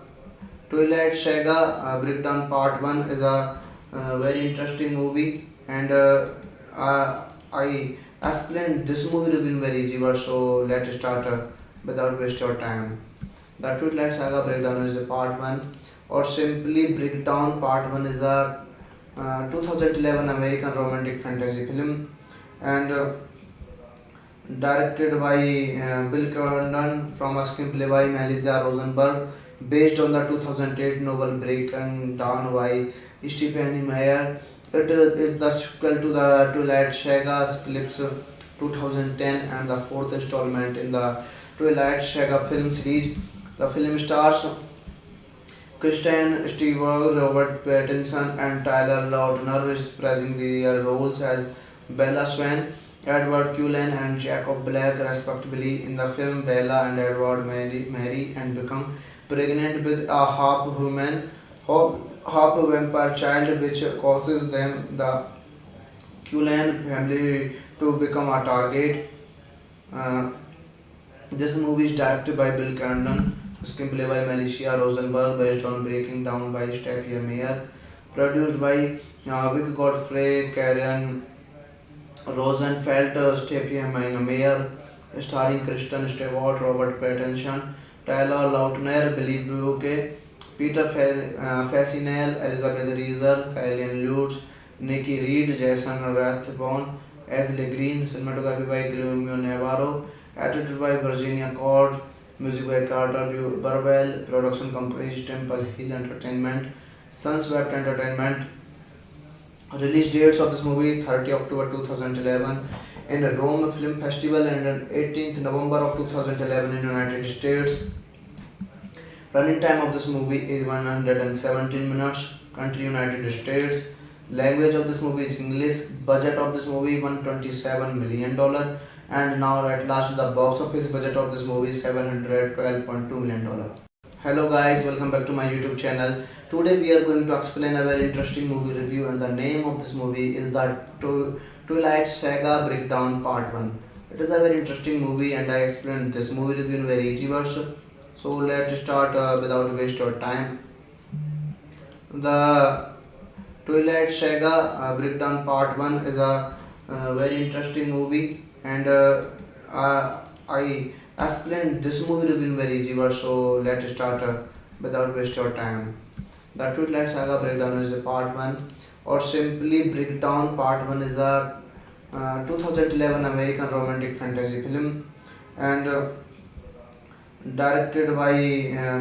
Twilight Saga Breakdown Part 1 is a very interesting movie, and I explained this movie review in very easy words. So let's start without waste of time. The Twilight Saga Breakdown is a Part 1, or simply Breakdown Part 1 is a 2011 American romantic fantasy film, and directed by Bill Condon from a screenplay by Melissa Rosenberg, based on the 2008 novel Breaking Dawn by Stephanie Meyer. It is the sequel to the Twilight Saga Eclipse 2010 and the fourth installment in the Twilight Saga film series. The film stars Kristen Stewart, Robert Pattinson, and Tyler Lautner reprising their roles as Bella Swan, Edward Cullen, and Jacob Black, respectively. In the film, Bella and Edward marry and become pregnant with a half-human, half-vampire child, which causes them, the Cullen family, to become a target. Uh, this movie is directed by Bill Condon, screenplay by Melissa Rosenberg, based on Breaking Down by Stephanie Meyer, produced by Vic Godfrey, Karen Rosenfeld, Stephanie Meyer, starring Kristen Stewart, Robert Pattinson, Tyler Lautner, Billy Brooke, Peter Fasinel, Elizabeth Reeser, Kylian Lutz, Nikki Reed, Jason Rathbone, Ashley Green, cinematography by Guillermo Navarro, edited by Virginia Cord, music by Carter Burwell, production company Temple Hill Entertainment, Sunswept Entertainment. Release dates of this movie: 30 October 2011 in Rome Film Festival and 18th November of 2011 in United States. Running time of this movie is 117 minutes. Country United States. Language of this movie is English. Budget of this movie $127 million. And now at last the box office budget of this movie is $712.2 million. Hello guys, welcome back to my YouTube channel. Today we are going to explain a very interesting movie review, and the name of this movie is the Twilight Saga Breakdown Part 1. It is a very interesting movie and I explained this movie review in very easy words. So let's start without waste of time. The Twilight Saga Breakdown Part 1 is a very interesting movie, and I explained this movie review in very easy words. So let's start without waste of time. The Twilight Saga Breakdown is a Part 1, or simply Breakdown Part 1 is a 2011 American romantic fantasy film and directed by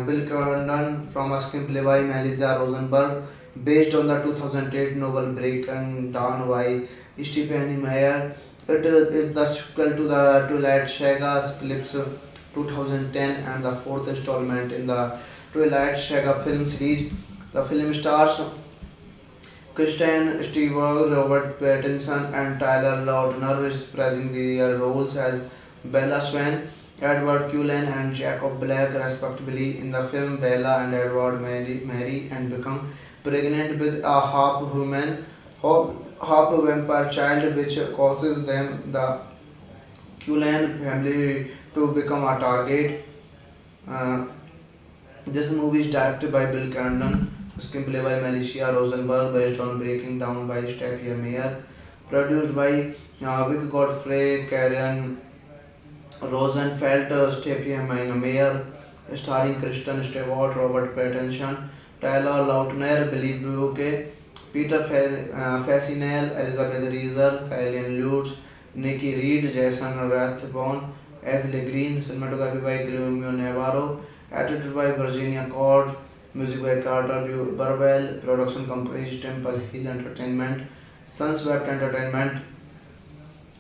Bill Condon from a screenplay by Melissa Rosenberg, based on the 2008 novel Breaking Dawn by Stephanie Meyer. It is the sequel to the Twilight Saga Eclipse 2010 and the fourth installment in the Twilight Saga film series. The film stars Kristen Stewart, Robert Pattinson, and Tyler Lautner reprising their roles as Bella Swan, Edward Cullen, and Jacob Black, respectively. In the film, Bella and Edward marry and become pregnant with a half-human, half-vampire child, which causes them, the Cullen family, to become a target. Uh, this movie is directed by Bill Condon, screenplay by Melissa Rosenberg, based on Breaking Down by Stephanie Meyer, produced by Vic Godfrey, Karen Rosenfeld, Stephanie Meyer, starring Kristen Stewart, Robert Pattinson, Tyler Lautner, Billy Brooke, Peter Fasinel, Elizabeth Reeser, Kylian Lutz, Nikki Reed, Jason Rathbone, Ashley Green, cinematography by Guillermo Navarro, edited by Virginia Cord, music by Carter Burwell, production company Temple Hill Entertainment, Sunswept Entertainment.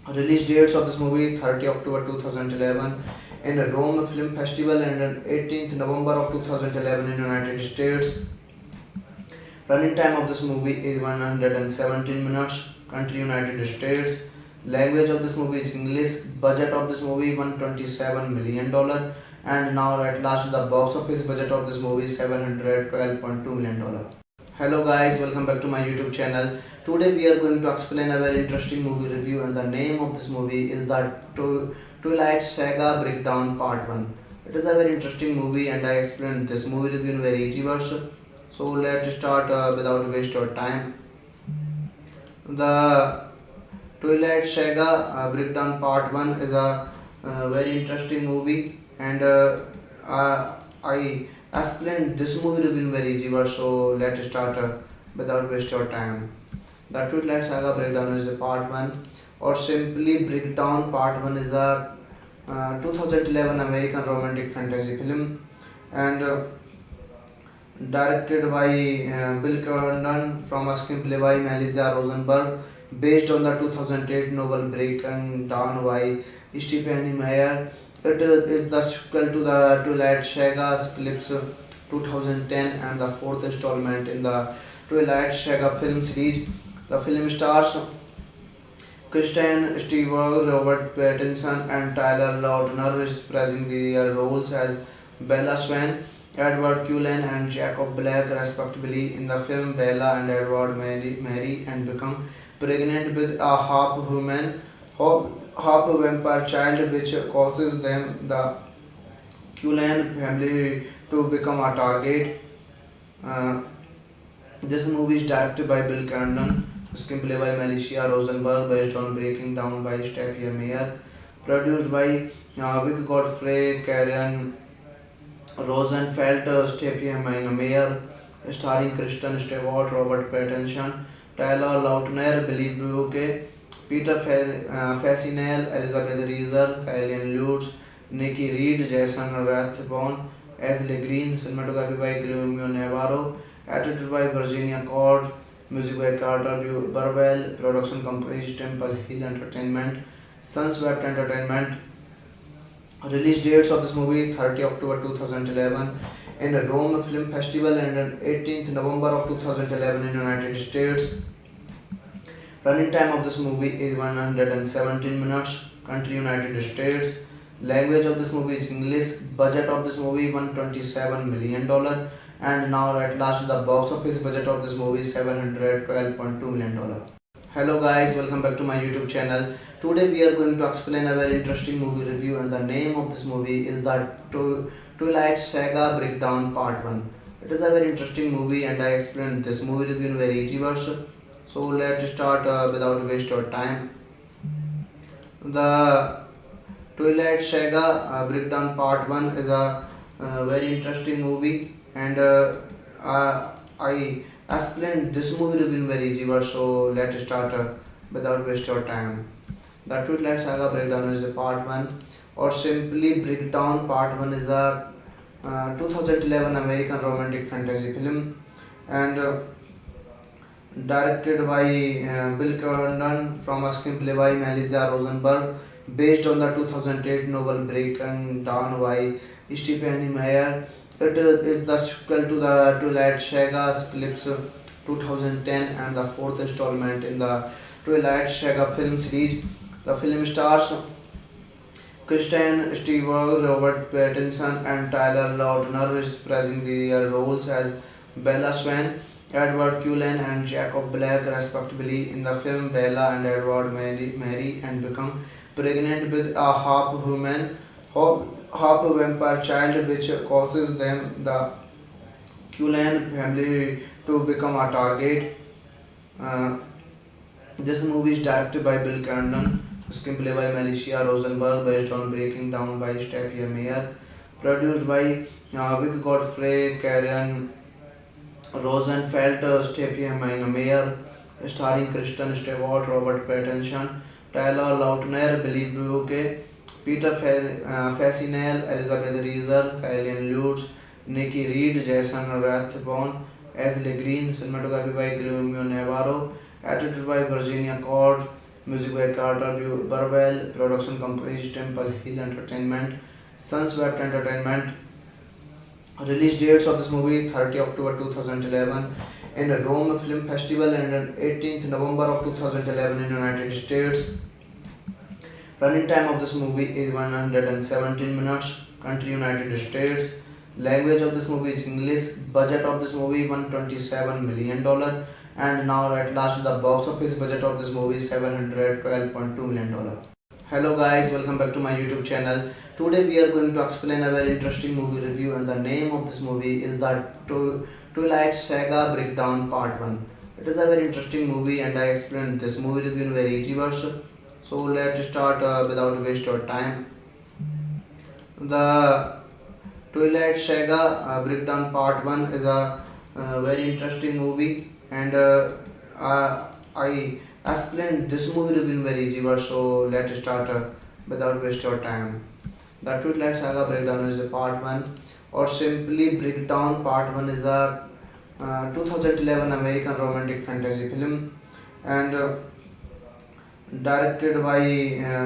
Release dates of this movie: 30 October 2011 in Rome Film Festival and 18th November of 2011 in United States. Running time of this movie is 117 minutes. Country United States. Language of this movie is English. Budget of this movie $127 million. And now at last the box office budget of this movie is $712.2 million. Hello guys, welcome back to my YouTube channel. Today we are going to explain a very interesting movie review, and the name of this movie is the Twilight Saga Breakdown Part 1. It is a very interesting movie and I explained this movie review in very easy words. So let's start without waste of time. The Twilight Saga Breakdown Part 1 is a very interesting movie, and I explained this movie review in very easy words. So let's start without waste of time. The Twilight Saga Breakdown is a Part 1, or simply Breakdown Part 1 is a 2011 American romantic fantasy film and directed by Bill Condon from a screenplay by Melissa Rosenberg, based on the 2008 novel Breaking Dawn by Stephanie Meyer. It is the sequel to the Twilight Saga Eclipse 2010 and the fourth installment in the Twilight Saga film series. The film stars Kristen Stewart, Robert Pattinson, and Tyler Lautner reprising their roles as Bella Swan, Edward Cullen, and Jacob Black, respectively. In the film, Bella and Edward marry and become pregnant with a half-human, half-vampire child, which causes them, the Cullen family, to become a target. Uh, this movie is directed by Bill Condon, screenplay by Melissa Rosenberg, based on Breaking Down by Stephanie Meyer, produced by Vic Godfrey, Karen Rosenfeld, Stephanie Meyer, starring Kristen Stewart, Robert Pattinson, Tyler Lautner, Billy Brooke, Peter Fasinel, Elizabeth Reeser, Kylian Lutz, Nikki Reed, Jason Rathbone, Ashley Green, cinematography by Guillermo Navarro, edited by Virginia Cord, music by Carter Burwell, production company Temple Hill Entertainment, Sunswept Entertainment. Release dates of this movie: 30 October 2011 in Rome Film Festival and 18th November of 2011 in United States. Running time of this movie is 117 minutes. Country United States. Language of this movie is English. Budget of this movie $127 million. And now at last the box office budget of this movie is $712.2 million. Hello guys, welcome back to my YouTube channel. Today we are going to explain a very interesting movie review, and the name of this movie is the Twilight Saga Breakdown Part 1. It is a very interesting movie and I explained this movie review in very easy words. So let's start without waste of time. The Twilight Saga Breakdown Part 1 is a very interesting movie, and I explain this movie review in very easy words. So let's start without waste your time. The Twilight Saga breakdown is a part one, or simply breakdown part one is a 2011 American romantic fantasy film, and directed by Bill Condon from a screenplay by Melissa Rosenberg, based on the 2008 novel Breaking Dawn by Stephanie Meyer. It is the sequel to the Twilight Saga Eclipse 2010 and the fourth installment in the Twilight Saga film series. The film stars Kristen Stewart, Robert Pattinson, and Tyler Lautner reprising their roles as Bella Swan, Edward Cullen, and Jacob Black, respectively. In the film, Bella and Edward marry and become pregnant with a half-human, half-vampire child, which causes them, the Cullen family, to become a target. Uh, this movie is directed by Bill Condon, screenplay by Melissa Rosenberg, based on Breaking Down by Stephanie Meyer, produced by Vic Godfrey, Karen Rosenfeld, Stephanie Meyer, starring Kristen Stewart, Robert Pattinson, Tyler Lautner, Billy Brooke, Peter Fasinel, Elizabeth Reeser, Kylian Lutz, Nikki Reed, Jason Rathbone, Ashley Green, cinematography by Guillermo Navarro, edited by Virginia Cord, music by Carter Burwell, production company Temple Hill Entertainment, Sunswept Entertainment. Release dates of this movie: 30 October 2011 in the Rome Film Festival and 18th November of 2011 in United States. Running time of this movie is 117 minutes. Country United States. Language of this movie is English. Budget of this movie $127 million. And now at last the box office budget of this movie is $712.2 million. Hello guys, welcome back to my YouTube channel. Today we are going to explain a very interesting movie review, and the name of this movie is the Twilight Saga Breakdown Part 1. It is a very interesting movie and I explained this movie review in very easy words. So let's start without waste your time. The Twilight Saga Breakdown Part 1 is a very interesting movie, and I explained this movie review in very easy words. So let's start without waste your time. The Twilight Saga Breakdown is a part 1, or simply Breakdown Part 1 is a 2011 American romantic fantasy film, and directed by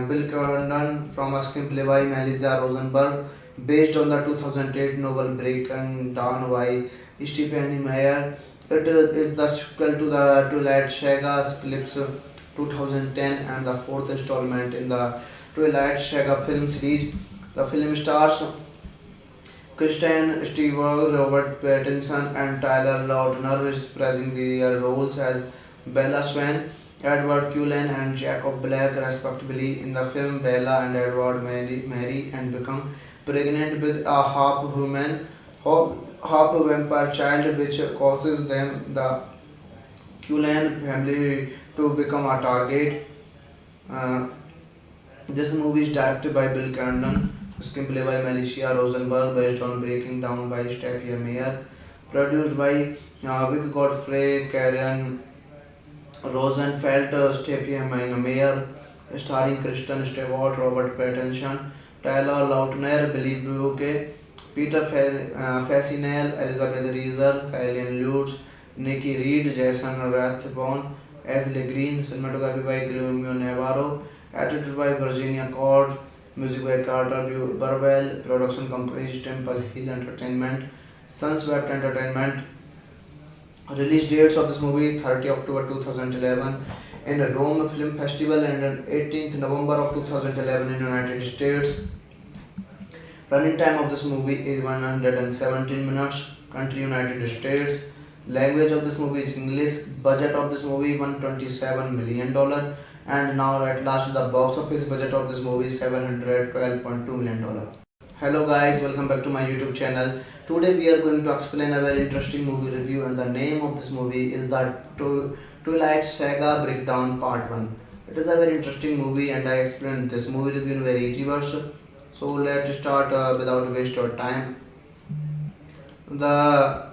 Bill Condon from a screenplay by Melissa Rosenberg, based on the 2008 novel Breaking Dawn by Stephanie Meyer. It is the sequel to the Twilight Saga Eclipse 2010 and the fourth installment in the Twilight Saga film series. The film stars Kristen Stewart, Robert Pattinson, and Tyler Lautner reprising their roles as Bella Swan, Edward Cullen, and Jacob Black, respectively. In the film, Bella and Edward marry and become pregnant with a half-human, half-vampire child, which causes them, the Cullen family, to become a target. Uh, this movie is directed by Bill Condon, screenplay by Melissa Rosenberg, based on Breaking Down by Stephanie Meyer, produced by Vic Godfrey, Karen Rosenfeld, Stephanie Meyer, starring Kristen Stewart, Robert Pattinson, Tyler Lautner, Billy Brooke, Peter Fasinel, Elizabeth Reeser, Kylian Lutz, Nikki Reed, Jason Rathbone, Ashley Green, cinematography by Guillermo Navarro, edited by Virginia Cord, music by Carter Burwell, production company Temple Hill Entertainment, Sunswept Entertainment. Release dates of this movie: 30 October 2011 in the Rome Film Festival and 18th November of 2011 in United States. Running time of this movie is 117 minutes. Country United States. Language of this movie is English. Budget of this movie $127 million. And now at last the box office budget of this movie is $712.2 million. Hello guys, welcome back to my YouTube channel. Today we are going to explain a very interesting movie review, and the name of this movie is the Twilight Saga Breakdown Part 1. It is a very interesting movie and I explained this movie review in very easy words. So let's start without waste your time. The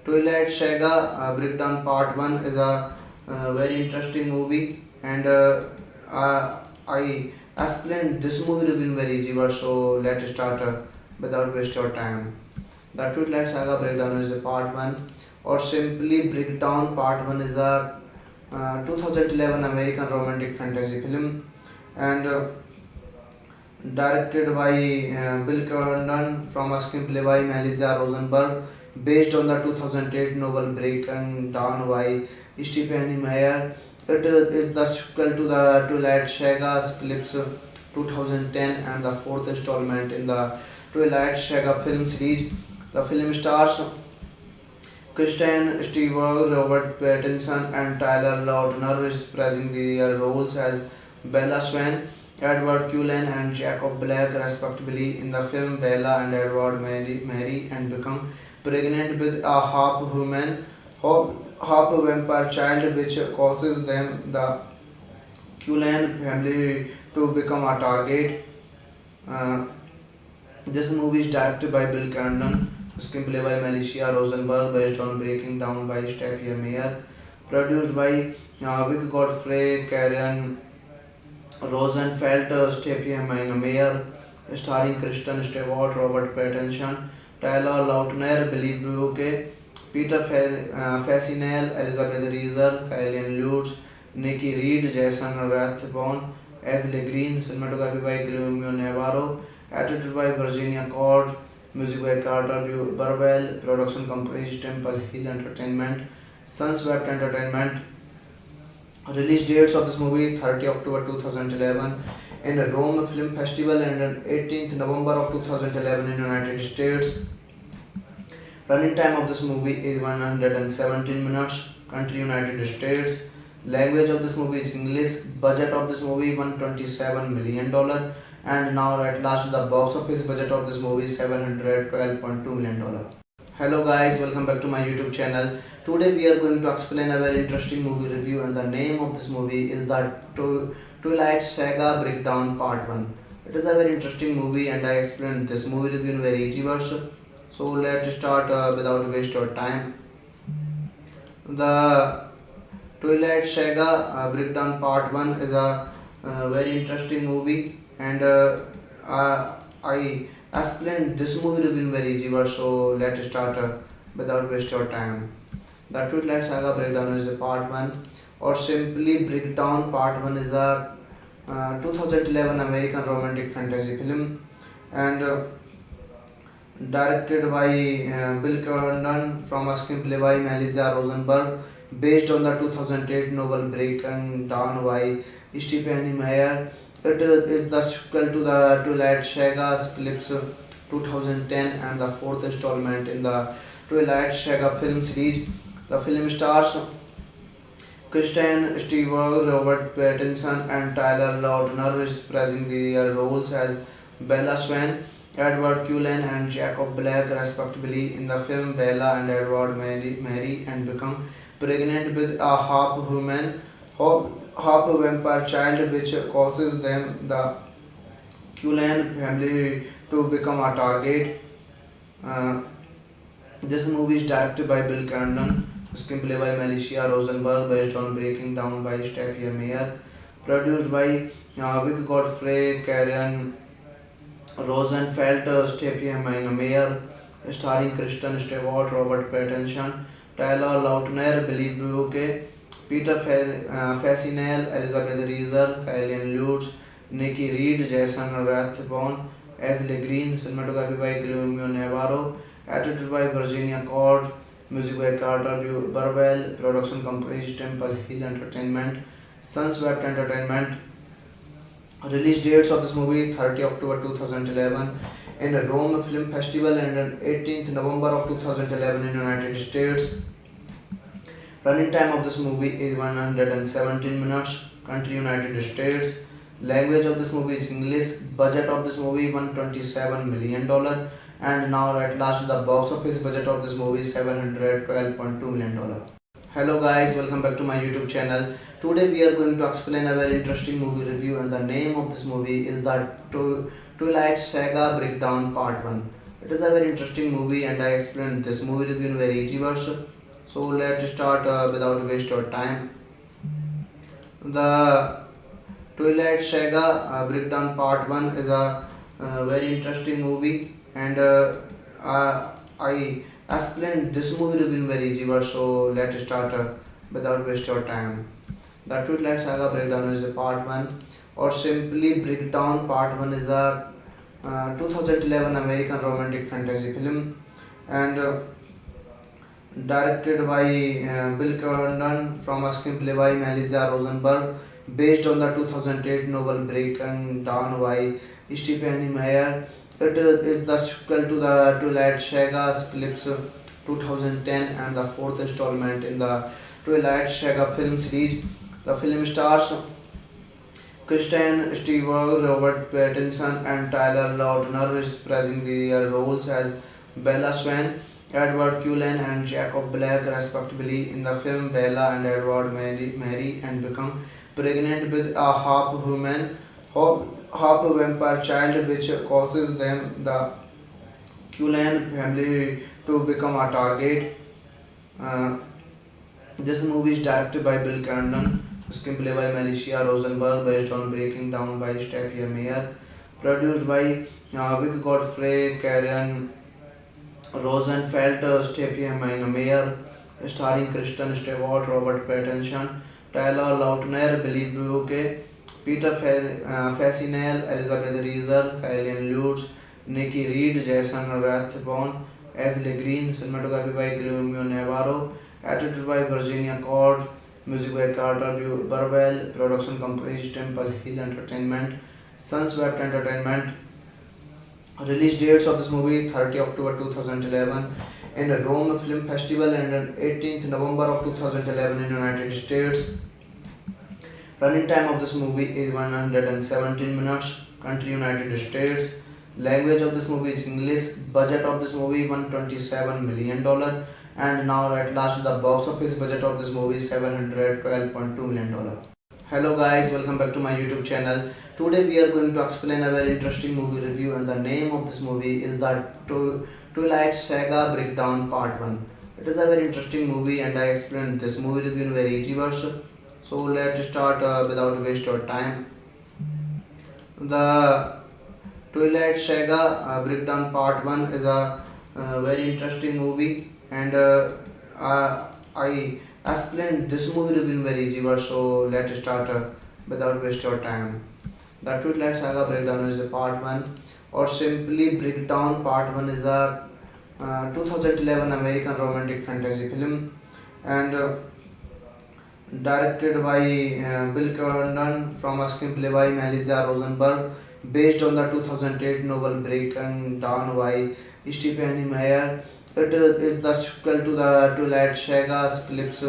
Twilight Saga Breakdown Part 1 is a very interesting movie, and I explained this movie review in very easy words, so let's start without waste your time. The Twilight Saga Breakdown is a Part 1, or simply Breakdown Part 1 is a 2011 American romantic fantasy film, and directed by Bill Condon from a screenplay by Melissa Rosenberg, based on the 2008 novel Breaking Dawn by Stephanie Meyer. It is the sequel to the Twilight Saga Eclipse 2010 and the fourth installment in the Twilight Saga film series. The film stars Kristen Stewart, Robert Pattinson, and Tyler Lautner reprising their roles as Bella Swan, Edward Cullen, and Jacob Black, respectively. In the film, Bella and Edward marry and become pregnant with a half-human, half-vampire child, which causes them, the Cullen family, to become a target. Uh, this movie is directed by Bill Condon, screenplay by Melissa Rosenberg, based on Breaking Down by Stephanie Meyer, produced by Vic Godfrey, Karen Rosenfeld, Stephanie Meyer, starring Kristen Stewart, Robert Pattinson, Tyler Lautner, Billy Brooke, Peter Fasinel, Elizabeth Reeser, Kylian Lutz, Nikki Reed, Jason Rathbone, Ashley Green, cinematography by Guillermo Navarro, edited by Virginia Cord, music by Carter Burwell, production companies Temple Hill Entertainment, Sunswept Entertainment. Release dates of this movie: 30 October 2011 in Rome Film Festival and 18th November of 2011 in United States. Running time of this movie is 117 minutes. Country United States. Language of this movie is English. Budget of this movie $127 million. And now at last the box office budget of this movie is $712.2 million. Hello guys, welcome back to my YouTube channel. Today we are going to explain a very interesting movie review, and the name of this movie is the Twilight Saga Breakdown Part 1. It is a very interesting movie, and I explained this movie review in very easy words. So let's start without waste your time. The Twilight Saga Breakdown Part 1 is a very interesting movie, and I explained this movie review in very easy words, so let's start without waste your time. The Twilight Saga Breakdown is a Part 1, or simply Breakdown Part 1 is a 2011 American romantic fantasy film, and directed by Bill Condon from a screenplay by Melissa Rosenberg, based on the 2008 novel Breaking Dawn by Stephanie Meyer. It is the sequel to the Twilight Saga Eclipse 2010 and the fourth installment in the Twilight Saga film series. The film stars Kristen Stewart, Robert Pattinson, and Tyler Lautner reprising their roles as Bella Swan, Edward Cullen, and Jacob Black, respectively. In the film, Bella and Edward marry and become pregnant with a half-human, half-vampire child, which causes them, the Cullen family, to become a target. Uh, this movie is directed by Bill Condon, screenplay by Melissa Rosenberg, based on Breaking Down by Stephanie Meyer, produced by Vic Godfrey, Karen Rosenfeld, Stephanie Meyer, starring Kristen Stewart, Robert Pattinson, Tyler Lautner, Billy Brooke, Peter Fasinel, Elizabeth Reeser, Kylian Lutz, Nikki Reed, Jason Rathbone, Ashley Green, cinematography by Guillermo Navarro, edited by Virginia Cord, music by Carter Burwell, production companies Temple Hill Entertainment, Sunswept Entertainment. Release dates of this movie: 30 October 2011 in Rome Film Festival and 18th November of 2011 in United States. Running time of this movie is 117 minutes. Country United States. Language of this movie is English. Budget of this movie $127 million. And now at last the box office budget of this movie is $712.2 million. Hello guys, welcome back to my YouTube channel. Today we are going to explain a very interesting movie review, and the name of this movie is the Twilight Saga Breakdown Part 1. It is a very interesting movie, and I explained this movie review in very easy words. So let's start without waste of time. The Twilight Saga Breakdown Part 1 is a very interesting movie, and I explained this movie review in very easy words. So let's start without waste of time. The Twilight Saga Breakdown is a Part 1, or simply Breakdown Part 1 is a 2011 American romantic fantasy film, and directed by Bill Condon from a screenplay by Melissa Rosenberg, based on the 2008 novel Breaking Down by Stephanie Meyer. It is the sequel to the Twilight Saga Eclipse 2010 and the fourth installment in the Twilight Saga film series. The film stars Kristen Stewart, Robert Pattinson, and Tyler Lautner reprising their roles as Bella Swan, Edward Cullen, and Jacob Black, respectively. In the film, Bella and Edward marry and become pregnant with a half-human, half-vampire child, which causes them, the Cullen family, to become a target. Uh, this movie is directed by Bill Condon, screenplay by Melissa Rosenberg, based on Breaking Down by Stephanie Meyer, produced by Vic Godfrey, Karen Rosenfeld, Stephanie Meyer, starring Kristen Stewart, Robert Pattinson, Tyler Lautner, Billy Brooke, Peter Fasinel, Elizabeth Reeser, Kylian Lutz, Nikki Reed, Jason Rathbone, Ashley Green, cinematography by Guillermo Navarro, edited by Virginia Cord, music by Carter Burwell, production company Temple Hill Entertainment, Sunswept Entertainment. Release dates of this movie: 30 October 2011 in Rome Film Festival, and 18th November of 2011 in United States. Running time of this movie is 117 minutes. Country United States. Language of this movie is English. Budget of this movie $127 million. And now at last the box office budget of this movie is $712.2 million. Hello guys, welcome back to my YouTube channel. Today we are going to explain a very interesting movie review, and the name of this movie is the Twilight Saga Breakdown Part 1. It is a very interesting movie, and I explained this movie review in very easy words. So let's start without waste of time. The Twilight Saga Breakdown Part 1 is a very interesting movie, and I explained this movie review in very easy words. So let's start without waste of time. The Twilight Saga Breakdown is a Part 1, or simply Breakdown Part 1 is a 2011 American romantic fantasy film, and directed by Bill Condon from a screenplay by Melissa Rosenberg, based on the 2008 novel Breaking Down by Stephanie Meyer. It is the sequel to the Twilight Saga Eclipse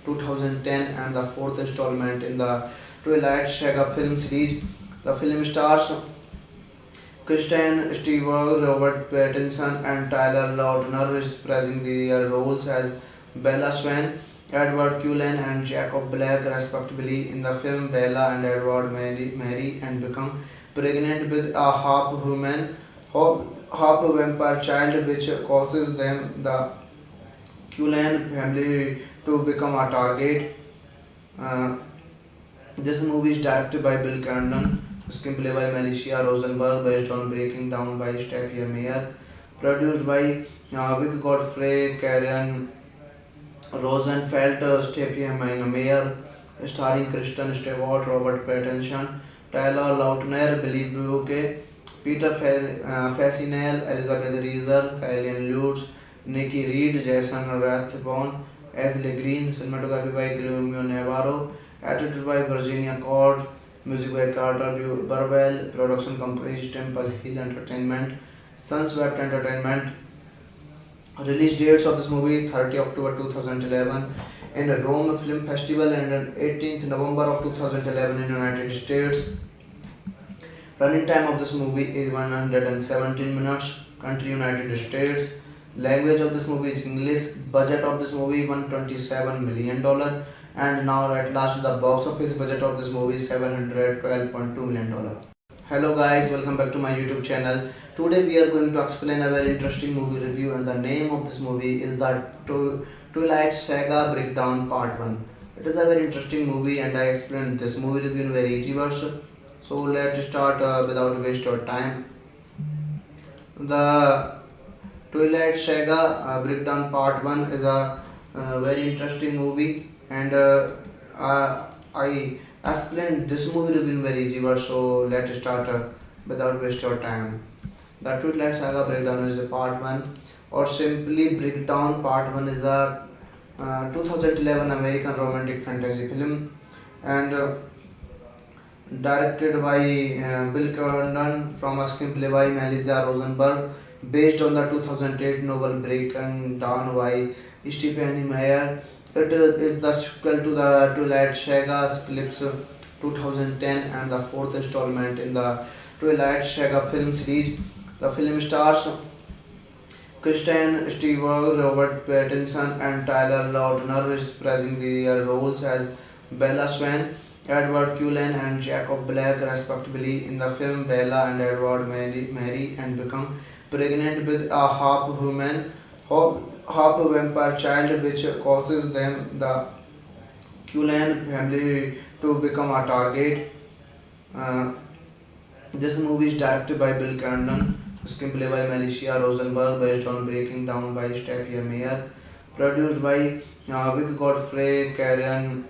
2010 and the fourth installment in the Twilight Saga film series. The film stars Kristen Stewart, Robert Pattinson, and Tyler Lautner reprising their roles as Bella Swan, Edward Cullen, and Jacob Black, respectively. In the film, Bella and Edward marry and become pregnant with a half-human, half-vampire child, which causes them, the Cullen family, to become a target. Uh, this movie is directed by Bill Condon, screenplay by Melissa Rosenberg, based on Breaking Down by Stephanie Meyer, produced by Vic Godfrey, Karen Rosenfeld, Stephanie Meyer, starring Kristen Stewart, Robert Pattinson, Tyler Lautner, Billy Brooke, Peter Fasinel, Elizabeth Reeser, Kylian Lutz, Nikki Reed, Jason Rathbone, Ashley Green, cinematography by Guillermo Navarro, edited by Virginia Cord, music by Carter Burwell, production company Temple Hill Entertainment, Sunswept Entertainment. Release dates of this movie: 30 October 2011 in Rome Film Festival, and 18th November of 2011 in United States. Running time of this movie is 117 minutes. Country United States. Language of this movie is English. Budget of this movie $127 million. And now at last the box office budget of this movie is $712.2 million. Hello guys, welcome back to my YouTube channel. Today we are going to explain a very interesting movie review, and the name of this movie is the Twilight Saga Breakdown Part 1. It is a very interesting movie, and I explained this movie review in very easy words. So let's start without waste of time. The Twilight Saga Breakdown Part 1 is a very interesting movie, and I explained this movie review in very easy words. So let's start without waste of time. The Twilight Saga Breakdown is a part 1, or simply Breakdown Part 1 is a 2011 American romantic fantasy film, and directed by Bill Condon from a screenplay by Melissa Rosenberg, based on the 2008 novel Breaking Dawn by Stephanie Meyer. It is the sequel to the Twilight Saga Eclipse 2010 and the fourth installment in the Twilight Saga film series. The film stars Kristen Stewart, Robert Pattinson, and Tyler Lautner reprising their roles as Bella Swan, Edward Cullen, and Jacob Black, respectively. In the film, Bella and Edward marry and become pregnant with a half-human, half-vampire child, which causes them, the Cullen family, to become a target. Uh, this movie is directed by Bill Condon, screenplay by Melissa Rosenberg, based on Breaking Down by Stephanie Meyer, produced by Vic Godfrey, Karen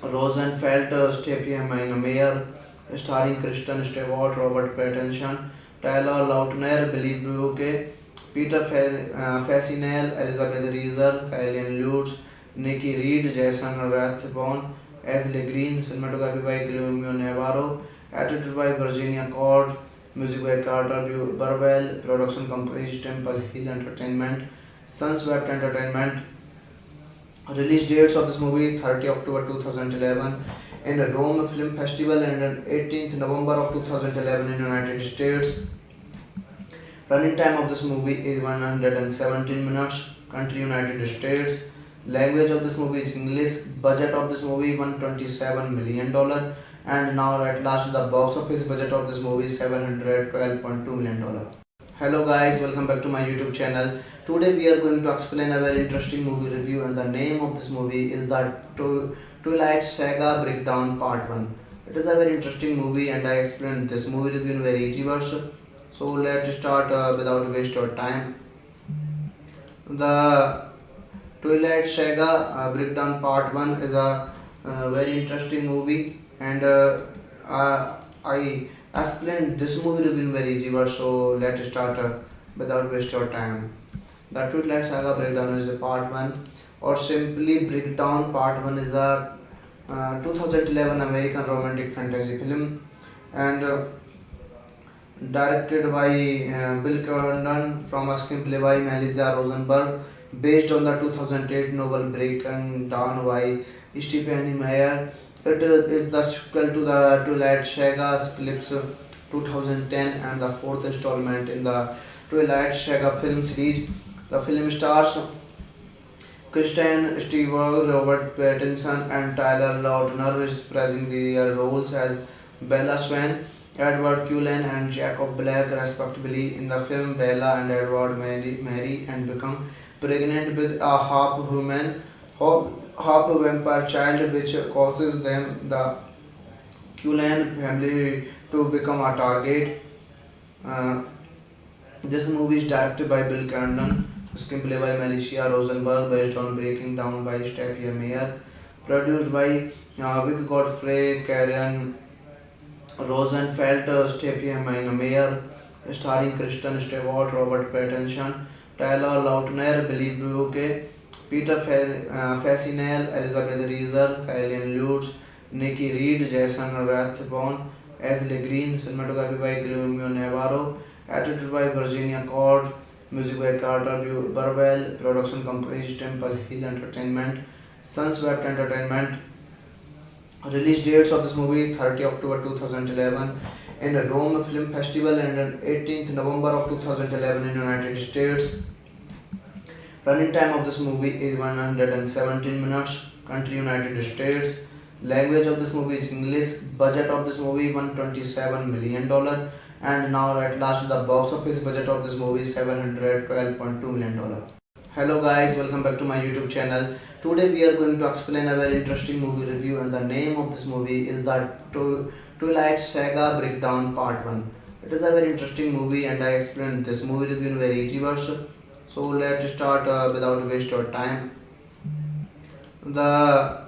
Rosenfeld, Stephanie Meyer, starring Kristen Stewart, Robert Pattinson, Tyler Lautner, Billy Brooke, Peter Fasinel, Elizabeth Reeser, Kylian Lutz, Nikki Reed, Jason Rathbone, Ashley Green, cinematography by Guillermo Navarro, edited by Virginia Cord, music by Carter Burwell, production company Temple Hill Entertainment, Sunswept Entertainment. Release dates of this movie: 30 October 2011 in Rome Film Festival and 18th November of 2011 in United States. Running time of this movie is 117 minutes. Country United States. Language of this movie is English. Budget of this movie $127 million. And now at last the box office budget of this movie is $712.2 million. Hello guys, welcome back to my YouTube channel. Today we are going to explain a very interesting movie review, and the name of this movie is the Twilight Saga Breakdown Part 1. It is a very interesting movie, and I explained this movie review in very easy words. So let's start without waste of time. The Twilight Saga Breakdown Part 1 is a very interesting movie, and I explained this movie review in very easy words. So let's start without waste of time. The Twilight Saga Breakdown is a part 1, or simply Breakdown Part 1 is a 2011 American romantic fantasy film, and directed by Bill Condon from a screenplay by Melissa Rosenberg, based on the 2008 novel Breaking Dawn by Stephanie Meyer. It is the sequel to the Twilight Saga Eclipse 2010 and the fourth installment in the Twilight Saga film series. The film stars Kristen Stewart, Robert Pattinson, and Tyler Lautner reprising their roles as Bella Swan, Edward Cullen, and Jacob Black, respectively. In the film, Bella and Edward marry and become pregnant with a half-human, half-vampire child, which causes them, the Cullen family, to become a target. Uh, this movie is directed by Bill Condon, screenplay by Melissa Rosenberg, based on Breaking Down by Stephanie Meyer, produced by Vic Godfrey, Karen Rosenfeld, Stephanie Meyer, starring Kristen Stewart, Robert Pattinson, Tyler Lautner, Billy Brooke, Peter Fasinel, Elizabeth Reeser, Kylian Lutz, Nikki Reed, Jason Rathbone, Ashley Green, cinematography by Guillermo Navarro, edited by Virginia Cord, music by Carter Burwell, production company Temple Hill Entertainment, Sunswept Entertainment. Release dates of this movie: 30 October 2011 in Rome Film Festival and 18th November of 2011 in United States. Running time of this movie is 117 minutes. Country United States. Language of this movie is English. Budget of this movie $127 million. and now at last the box office budget of this movie is $712.2 million. Hello guys, welcome back to my YouTube channel. Today we are going to explain a very interesting movie review, and the name of this movie is the Twilight Saga Breakdown Part 1. It is a very interesting movie and I explained this movie review in very easy words. So let's start without waste of time. The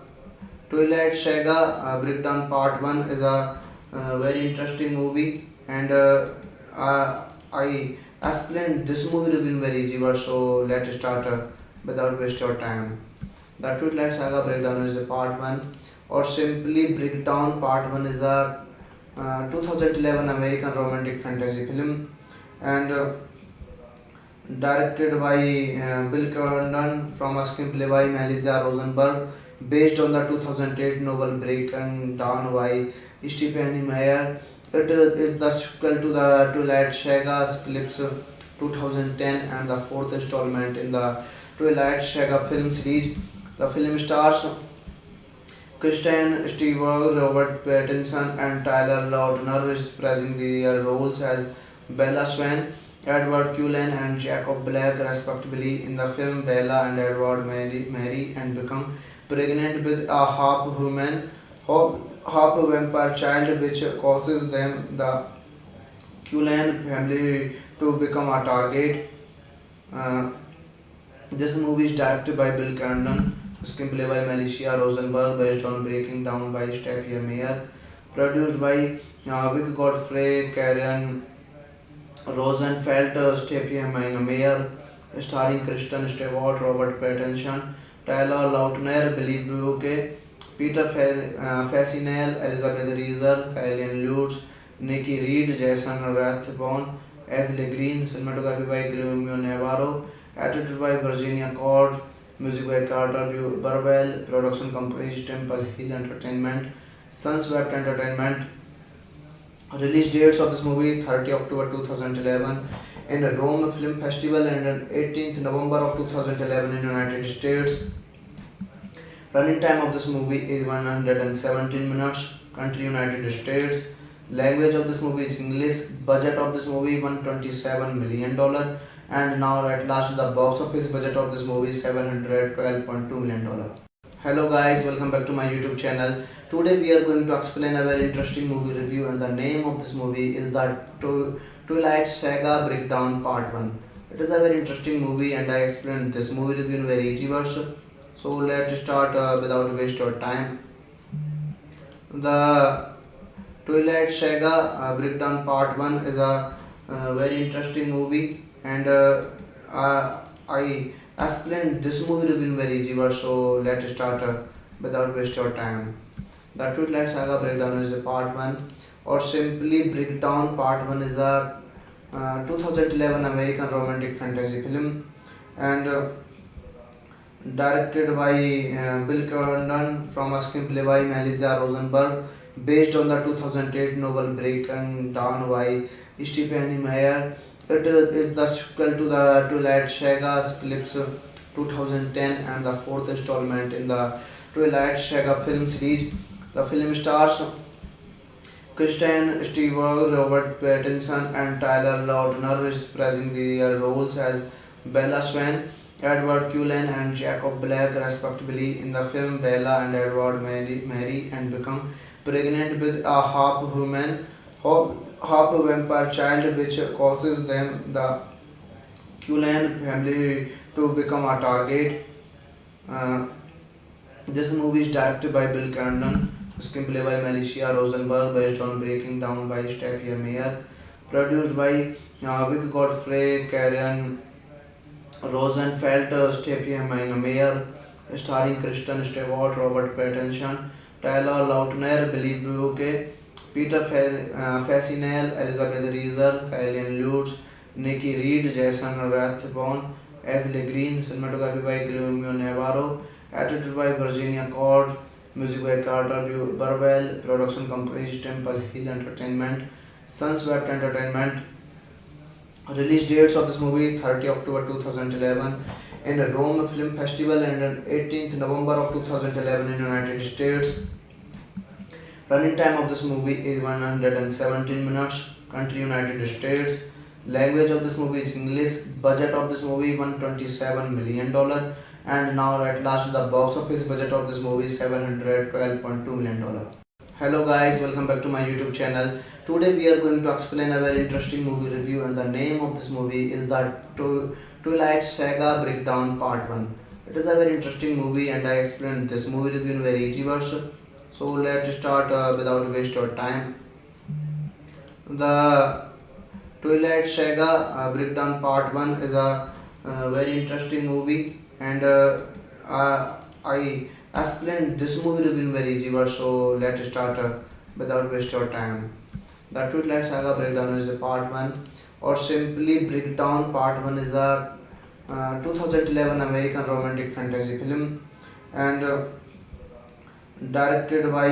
Twilight Saga Breakdown Part 1 is a very interesting movie, and I explained this movie review in very easy words. So let's start without waste of time. The Twilight Saga Breakdown is a Part 1, or simply Breakdown Part 1 is a 2011 American romantic fantasy film, and directed by Bill Condon from a screenplay by Melissa Rosenberg, based on the 2008 novel Breaking Dawn by Stephanie Meyer. It is the sequel to the Twilight Saga Eclipse 2010 and the fourth installment in the Twilight Saga film series. The film stars Kristen Stewart, Robert Pattinson, and Tyler Lautner reprising their roles as Bella Swan, Edward Cullen, and Jacob Black, respectively. In the film, Bella and Edward marry and become pregnant with a half-human, half-vampire child, which causes them, the Cullen family, to become a target. Uh, this movie is directed by Bill Condon, screenplay by Melissa Rosenberg, based on Breaking Down by Stephanie Meyer, produced by Vic Godfrey, Karen Rosenfeld, Stephanie Meyer, starring Kristen Stewart, Robert Pattinson, Tyler Lautner, Billy Brooke, Peter Facinel, Elizabeth Reeser, Kylian Lutz, Nikki Reed, Jason Rathbone, Ashley Green, cinematography by Guillermo Navarro, edited by Virginia Cord, music by Carter Burwell, production company Temple Hill Entertainment, Sunswept Entertainment. Release dates of this movie: 30 October 2011 in the Rome Film Festival, and 18th November of 2011 in United States. Running time of this movie is 117 minutes. Country United States. Language of this movie is English. Budget of this movie $127 million, and now at last the box office budget of this movie is $712.2 million. Hello guys, welcome back to my YouTube channel. Today we are going to explain a very interesting movie review, and the name of this movie is the Twilight Saga Breakdown Part 1. It is a very interesting movie and I explained this movie review in very easy words. So let's start without waste of time. The Twilight Saga Breakdown Part 1 is a very interesting movie, and I explained this movie review in very easy words. So let's start without waste of time. The Twilight Saga Breakdown is a Part 1, or simply Breakdown Part 1 is a 2011 American romantic fantasy film, and directed by Bill Condon from a screenplay by Melissa Rosenberg, based on the 2008 novel Breaking Dawn by Stephanie Meyer. It is the sequel to the Twilight Saga Eclipse 2010 and the fourth installment in the Twilight Saga film series. The film stars Kristen Stewart, Robert Pattinson, and Tyler Lautner reprising their roles as Bella Swan, Edward Cullen, and Jacob Black, respectively. In the film, Bella and Edward marry and become pregnant with a half-human, half-vampire child, which causes them, the Cullen family, to become a target. Uh, this movie is directed by Bill Condon, screenplay by Melissa Rosenberg, based on Breaking Down by Stephanie Meyer, produced by Vic Godfrey, Karen Rosenfeld, Stephanie Meyer, starring Kristen Stewart, Robert Pattinson, Tyler Lautner, Billy Brooke, Peter Facinel, Elizabeth Reeser, Kylian Lutz, Nikki Reed, Jason Rathbone, Ashley Green, cinematography by Guillermo Navarro, edited by Virginia Cord, music by Carter Burwell, production company Temple Hill Entertainment, Sunswept Entertainment. Release dates of this movie: 30 October 2011 in the Rome Film Festival, and 18th November of 2011 in United States. Running time of this movie is 117 minutes. country United States. Language of this movie is English. Budget of this movie $127 million, and now at last the box office budget of this movie is $712.2 million. Hello guys, welcome back to my YouTube channel. Today we are going to explain a very interesting movie review, and the name of this movie is the Twilight Saga Breakdown Part 1. It is a very interesting movie and I explained this movie review in very easy words. So let's start without waste of time. The Twilight Saga Breakdown Part 1 is a very interesting movie, and I explained this movie review in very easy words. So let's start without waste of time. The Twilight Saga Breakdown is a Part 1, or simply Breakdown Part 1 is a 2011 American romantic fantasy film, and directed by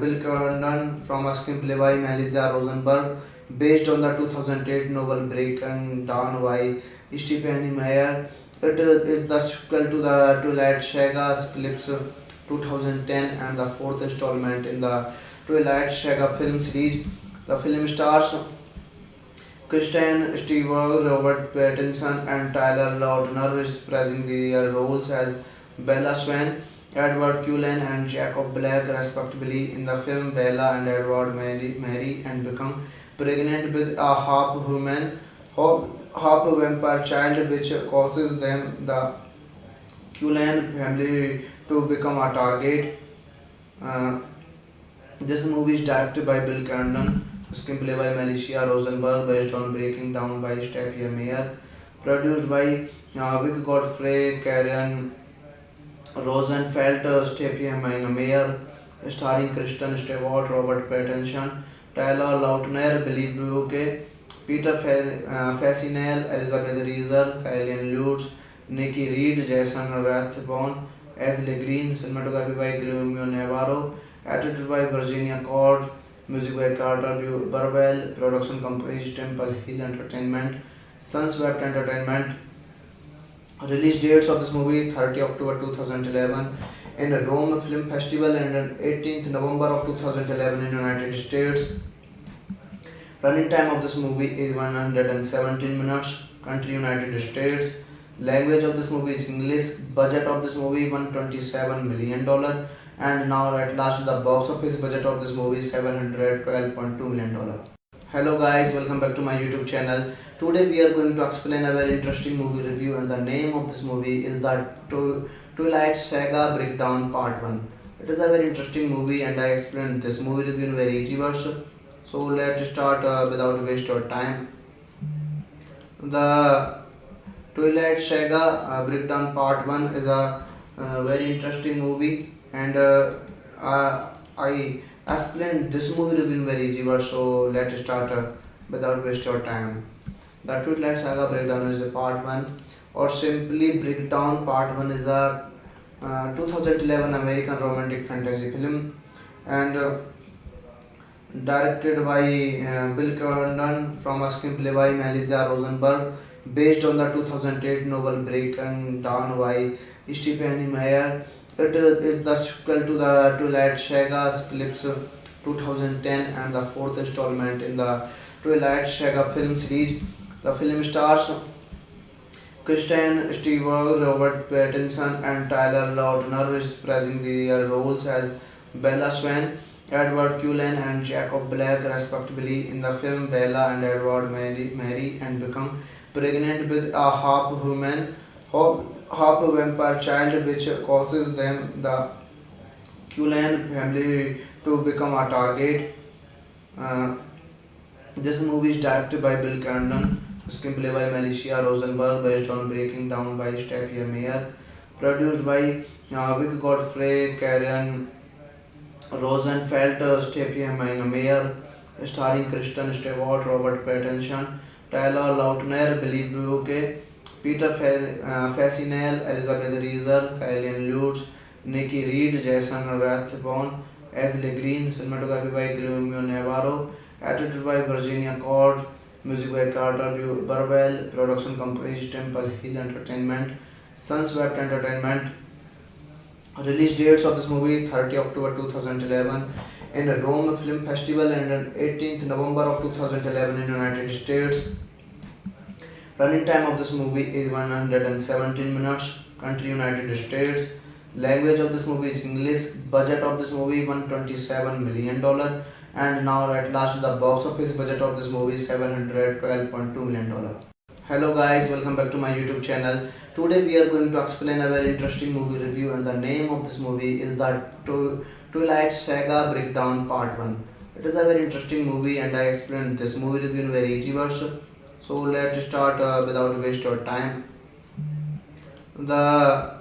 Bill Condon from a screenplay by Melissa Rosenberg, based on the 2008 novel Breaking Dawn by Stephanie Meyer. It is the sequel to the Twilight Saga Eclipse 2010 and the fourth installment in the Twilight Saga film series. The film stars Kristen Stewart, Robert Pattinson, and Tyler Lautner reprising their roles as Bella Swan, Edward Cullen, and Jacob Black, respectively. In the film, Bella and Edward marry and become pregnant with a half-human, half-vampire child, which causes them, the Cullen family, to become a target. Uh, this movie is directed by Bill Condon, screenplay by Melissa Rosenberg, based on Breaking Down by Stephanie Meyer, produced by Vic Godfrey, Karen Rosenfeld, Stephanie Meyer, starring Kristen Stewart, Robert Pattinson, Tyler Lautner, Billy Brooke, Peter Facinel, Elizabeth Reeser, Kylian Lutz, Nikki Reed, Jason Rathbone, Ashley Green, cinematography by Guillermo Navarro, edited by Virginia Cord, music by Carter Burwell, production company Temple Hill Entertainment, Sunswept Entertainment. Release dates of this movie: 30 October 2011 in Rome Film Festival, and 18th November of 2011 in United States. Running time of this movie is 117 minutes. Country United States. Language of this movie is English. Budget of this movie $127 million, and now at last the box office budget of this movie is $712.2 million. Hello guys, welcome back to my YouTube channel. Today we are going to explain a very interesting movie review, and the name of this movie is the Twilight Saga Breakdown Part 1. It is a very interesting movie and I explained this movie review in very easy words. So let's start without waste of time. The Twilight Saga Breakdown Part 1 is a very interesting movie, and I explained this movie review in very easy words. So let's start without waste of time. The Twilight Saga Breakdown is a Part 1, or simply Breakdown Part 1 is a 2011 American romantic fantasy film, and directed by Bill Condon from a screenplay by Melissa Rosenberg, based on the 2008 novel Breaking Dawn by Stephanie Meyer. It is the sequel to the Twilight Saga Eclipse 2010 and the fourth installment in the Twilight Saga film series. The film stars Kristen Stewart, Robert Pattinson, and Tyler Lautner reprising their roles as Bella Swan, Edward Cullen, and Jacob Black, respectively. In the film, Bella and Edward marry and become pregnant with a half-human, half-vampire child, which causes them, the Cullen family, to become a target. Uh, this movie is directed by Bill Condon, screenplay by Melissa Rosenberg, based on Breaking Down by Stephanie Meyer, produced by Vic Godfrey, Karen Rosenfeld, Stephanie Meyer, starring Kristen Stewart, Robert Pattinson, Tyler Lautner, Billy Brooke, Peter Facinel, Elizabeth Reeser, Kylian Lutz, Nikki Reed, Jason Rathbone, Ashley Green, cinematography by Guillermo Navarro, edited by Virginia Cord, music by Carter Burwell, production company Temple Hill Entertainment, Sunswept Entertainment. Release dates of this movie: 30 October 2011 in a Rome Film Festival and on 18th November of 2011 in United States. Running time of this movie is 117 minutes. Country United States. Language of this movie is English. Budget of this movie $127 million. And now at last the box office budget of this movie is $712.2 million. Hello guys, welcome back to my YouTube channel. Today we are going to explain a very interesting movie review, and the name of this movie is the Twilight Saga Breakdown Part 1. It is a very interesting movie and I explained this movie review in very easy words. So let's start without waste of time. The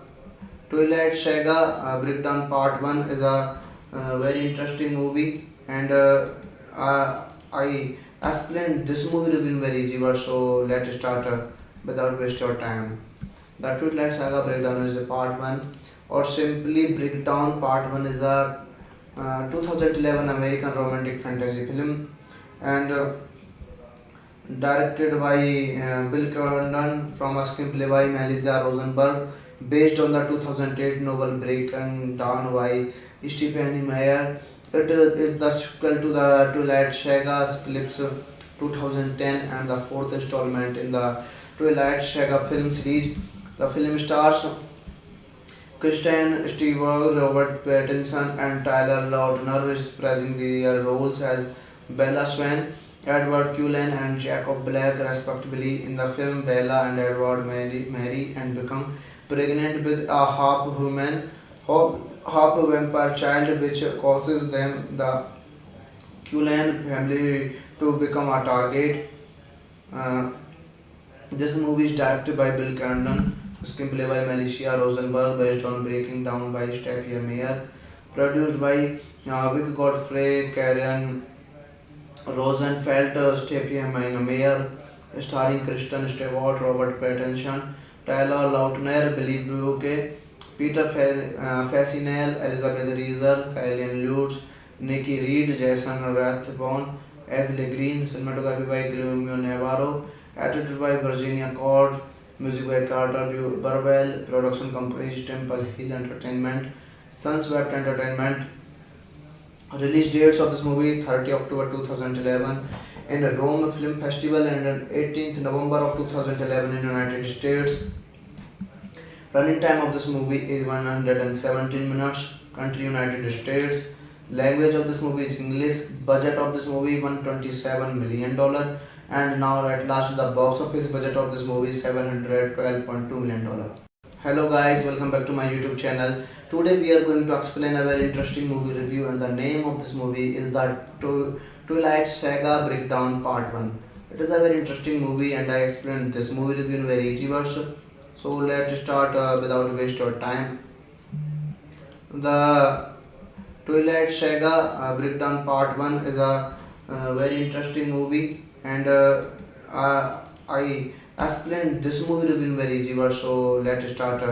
Twilight Saga Breakdown Part 1 is a very interesting movie, and I explained this movie review in very easy words. So let's start without waste of time. The Twilight Saga Breakdown is a Part 1, or simply Breakdown Part 1 is a 2011 American romantic fantasy film, and directed by Bill Condon from a screenplay by Melissa Rosenberg, based on the 2008 novel Breaking Dawn by Stephanie Meyer. It is the sequel to the Twilight Saga Eclipse 2010 and the fourth installment in the Twilight Saga film series. The film stars Kristen Stewart, Robert Pattinson, and Tyler Lautner, reprising their roles as Bella Swan, Edward Cullen, and Jacob Black, respectively. In the film, Bella and Edward marry and become pregnant with a half-human, half-vampire child, which causes them, the Cullen family, to become a target. Uh, this movie is directed by Bill Condon, screenplay by Melissa Rosenberg, based on Breaking Down by Stephanie Meyer, produced by Vic Godfrey, Karen Rosenfeld, Stephanie Meyer, starring Kristen Stewart, Robert Pattinson, Tyler Lautner, Billy Brooke, Peter Facinel, Elizabeth Reeser, Kylian Lutz, Nikki Reed, Jason Rathbone, Ashley Green, cinematography by Guillermo Navarro, edited by Virginia Cord, music by Carter Burwell, production companies Temple Hill Entertainment, Sunswept Entertainment. Release dates of this movie 30 October 2011 in a Rome Film Festival and on 18th November of 2011 in United States. Running time of this movie is 117 minutes. Country United States. Language of this movie is English. Budget of this movie $127 million. And now at last the box office budget of this movie is $712.2 million. Hello guys, welcome back to my YouTube channel. Today we are going to explain a very interesting movie review, and the name of this movie is the Twilight Saga Breakdown Part 1. It is a very interesting movie and I explained this movie review in very easy words. So let's start without waste of time. The Twilight Saga Breakdown Part 1 is a very interesting movie, and I explained this movie review in very easy words. So let's start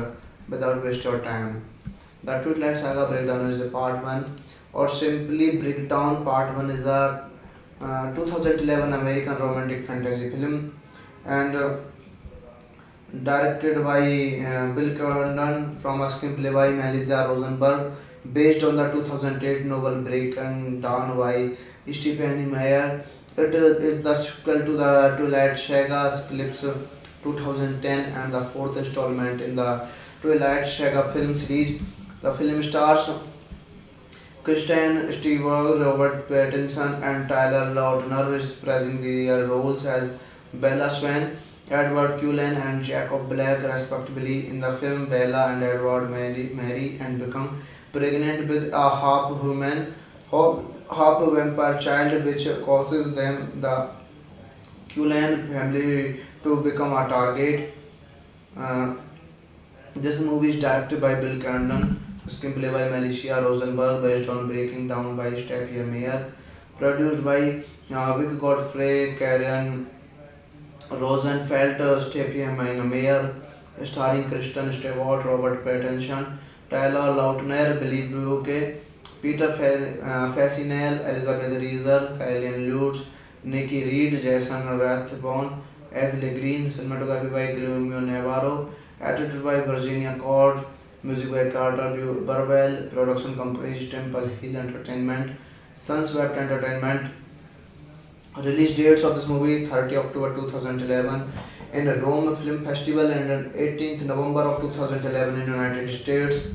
without waste of time. The Twilight Saga Breakdown is a Part 1, or simply Breakdown Part 1 is a 2011 American romantic fantasy film, and directed by Bill Condon from a screenplay by Melissa Rosenberg, based on the 2008 novel Breaking Dawn by Stephanie Meyer. It is the sequel to the Twilight Saga Eclipse 2010 and the fourth installment in the Twilight Saga film series. The film stars Kristen Stewart, Robert Pattinson, and Tyler Lautner, reprising their roles as Bella Swan, Edward Cullen, and Jacob Black, respectively. In the film, Bella and Edward marry and become pregnant with a half-human, half-vampire child, which causes them, the Cullen family, to become a target. Uh, this movie is directed by Bill Condon, screenplay by Melissa Rosenberg, based on Breaking Down by Stephanie Meyer, produced by Vic Godfrey, Karen Rosenfeld, Stephanie Meyer, starring Kristen Stewart, Robert Pattinson, Tyler Lautner, Billy Brooke, Peter Facinel, Elizabeth Reeser, Kylian Lutz, Nikki Reed, Jason Rathbone, Ashley Green, cinematography by Guillermo Navarro, edited by Virginia Cord, music by Carter Burwell, production companies Temple Hill Entertainment, Sunweb Entertainment. Release dates of this movie 30 October 2011 in Rome Film Festival and 18th November of 2011 in United States.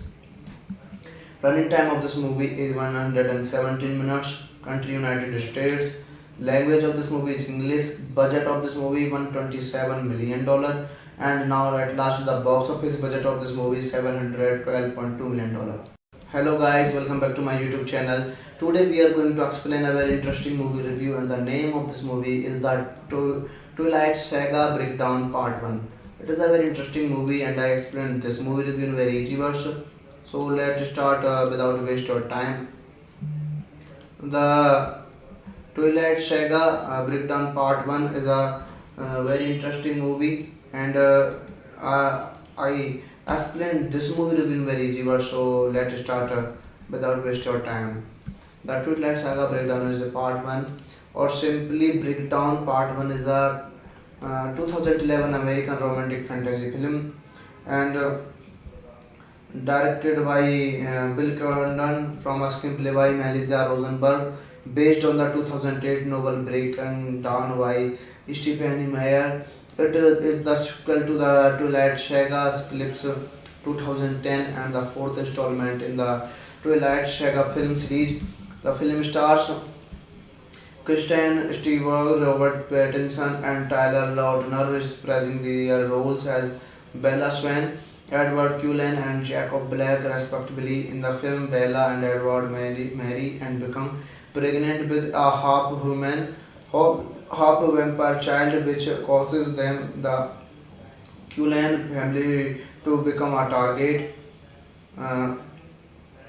Running time of this movie is 117 minutes. Country United States. Language of this movie is English. Budget of this movie $127 million. And now at last the box office budget of this movie is $712.2 million. Hello guys, welcome back to my YouTube channel. Today we are going to explain a very interesting movie review, and the name of this movie is the Twilight Saga Breakdown Part 1. It is a very interesting movie and I explained this movie review in very easy words. So let's start without waste of time. The Twilight Saga Breakdown Part 1 is a very interesting movie, and I explained this movie review in very easy words. So let's start without waste of time. The Twilight Saga Breakdown is a Part 1, or simply Breakdown Part 1 is a 2011 American romantic fantasy film, and directed by Bill Condon from a screenplay by Melissa Rosenberg, based on the 2008 novel Breaking Dawn by Stephanie Meyer. It is the sequel to the Twilight Saga Eclipse 2010 and the fourth installment in the Twilight Saga film series. The film stars Kristen Stewart, Robert Pattinson, and Tyler Lautner reprising their roles as Bella Swan, Edward Cullen, and Jacob Black, respectively. In the film, Bella and Edward marry and become pregnant with a half-human, half-vampire child, which causes them, the Cullen family, to become a target. Uh,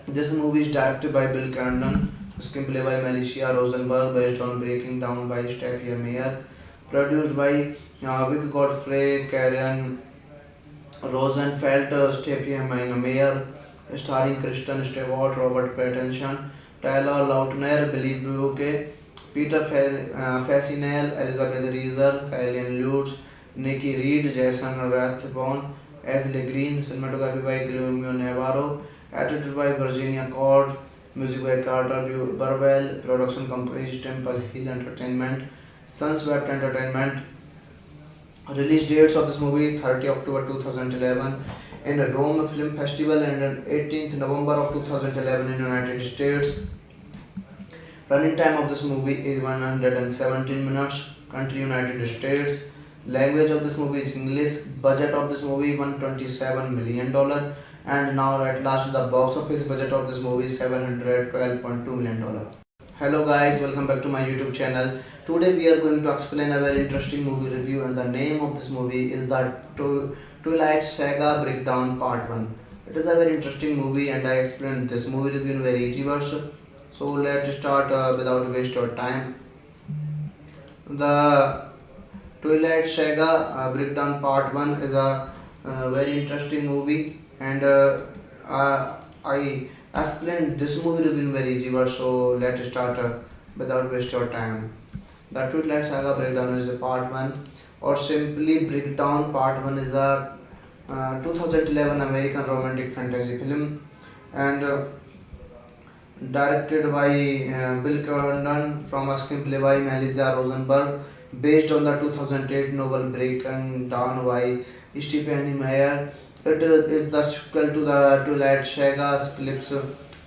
this movie is directed by Bill Condon, screenplay by Melissa Rosenberg, based on Breaking Down by Stephanie Meyer, produced by Vic Godfrey, Karen Rosenfeld, Stephanie Meyer, starring Kristen Stewart, Robert Pattinson, Tyler Lautner, Billy Brooke, Peter Facinel, Elizabeth Reeser, Kylian Lutz, Nikki Reed, Jason Rathbone, Ashley Green, cinematography by Guillermo Navarro, edited by Virginia Cord, music by Carter Burwell, production company Temple Hill Entertainment, Sunweb Entertainment. Release dates of this movie 30 October 2011 in Rome Film Festival and 18th November of 2011 in United States. Running time of this movie is 117 minutes. Country United States. Language of this movie is English. Budget of this movie $127 million. And now at last the box office budget of this movie is $712.2 million. Hello guys, welcome back to my YouTube channel. Today we are going to explain a very interesting movie review, and the name of this movie is the Twilight Saga Breakdown Part 1. It is a very interesting movie and I explained this movie review in very easy words. So let's start without waste of time. The Twilight Saga Breakdown Part 1 is a very interesting movie, and I explained this movie review in very easy words. So let's start without waste of time. The Twilight Saga Breakdown is a Part 1, or simply Breakdown Part 1 is a 2011 American romantic fantasy film, and directed by Bill Condon from a screenplay by Melissa Rosenberg, based on the 2008 novel Breaking Dawn by Stephanie Meyer. It is the sequel to the Twilight Saga Eclipse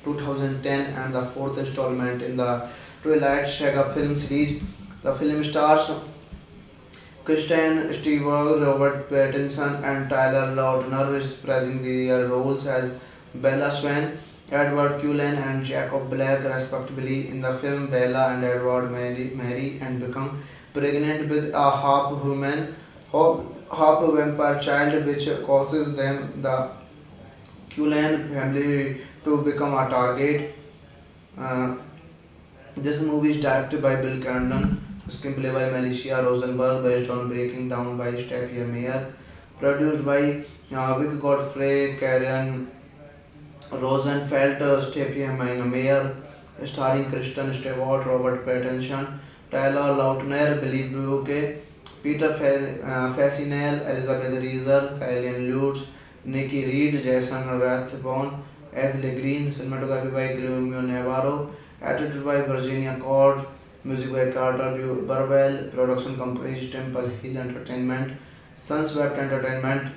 2010 and the fourth installment in the Twilight Saga film series. The film stars Kristen Stewart, Robert Pattinson, and Tyler Lautner reprising their roles as Bella Swan, Edward Cullen, and Jacob Black, respectively. In the film, Bella and Edward marry and become pregnant with a half-human, half-vampire child, which causes them, the Cullen family, to become a target. Uh, this movie is directed by Bill Condon, screenplay by Melissa Rosenberg, based on Breaking Down by Stephanie Meyer, produced by Vic Godfrey, Karen Rosenfeld, Stephanie Meyer, starring Kristen Stewart, Robert Pattinson, Tyler Lautner, Billy Brooke, Peter Facinel, Elizabeth Reeser, Kylian Lutz, Nikki Reed, Jason Rathbone, Ashley Green, cinematography by Guillermo Navarro, edited by Virginia Cord, music by Carter Burwell, production companies Temple Hill Entertainment, Sunswept Entertainment.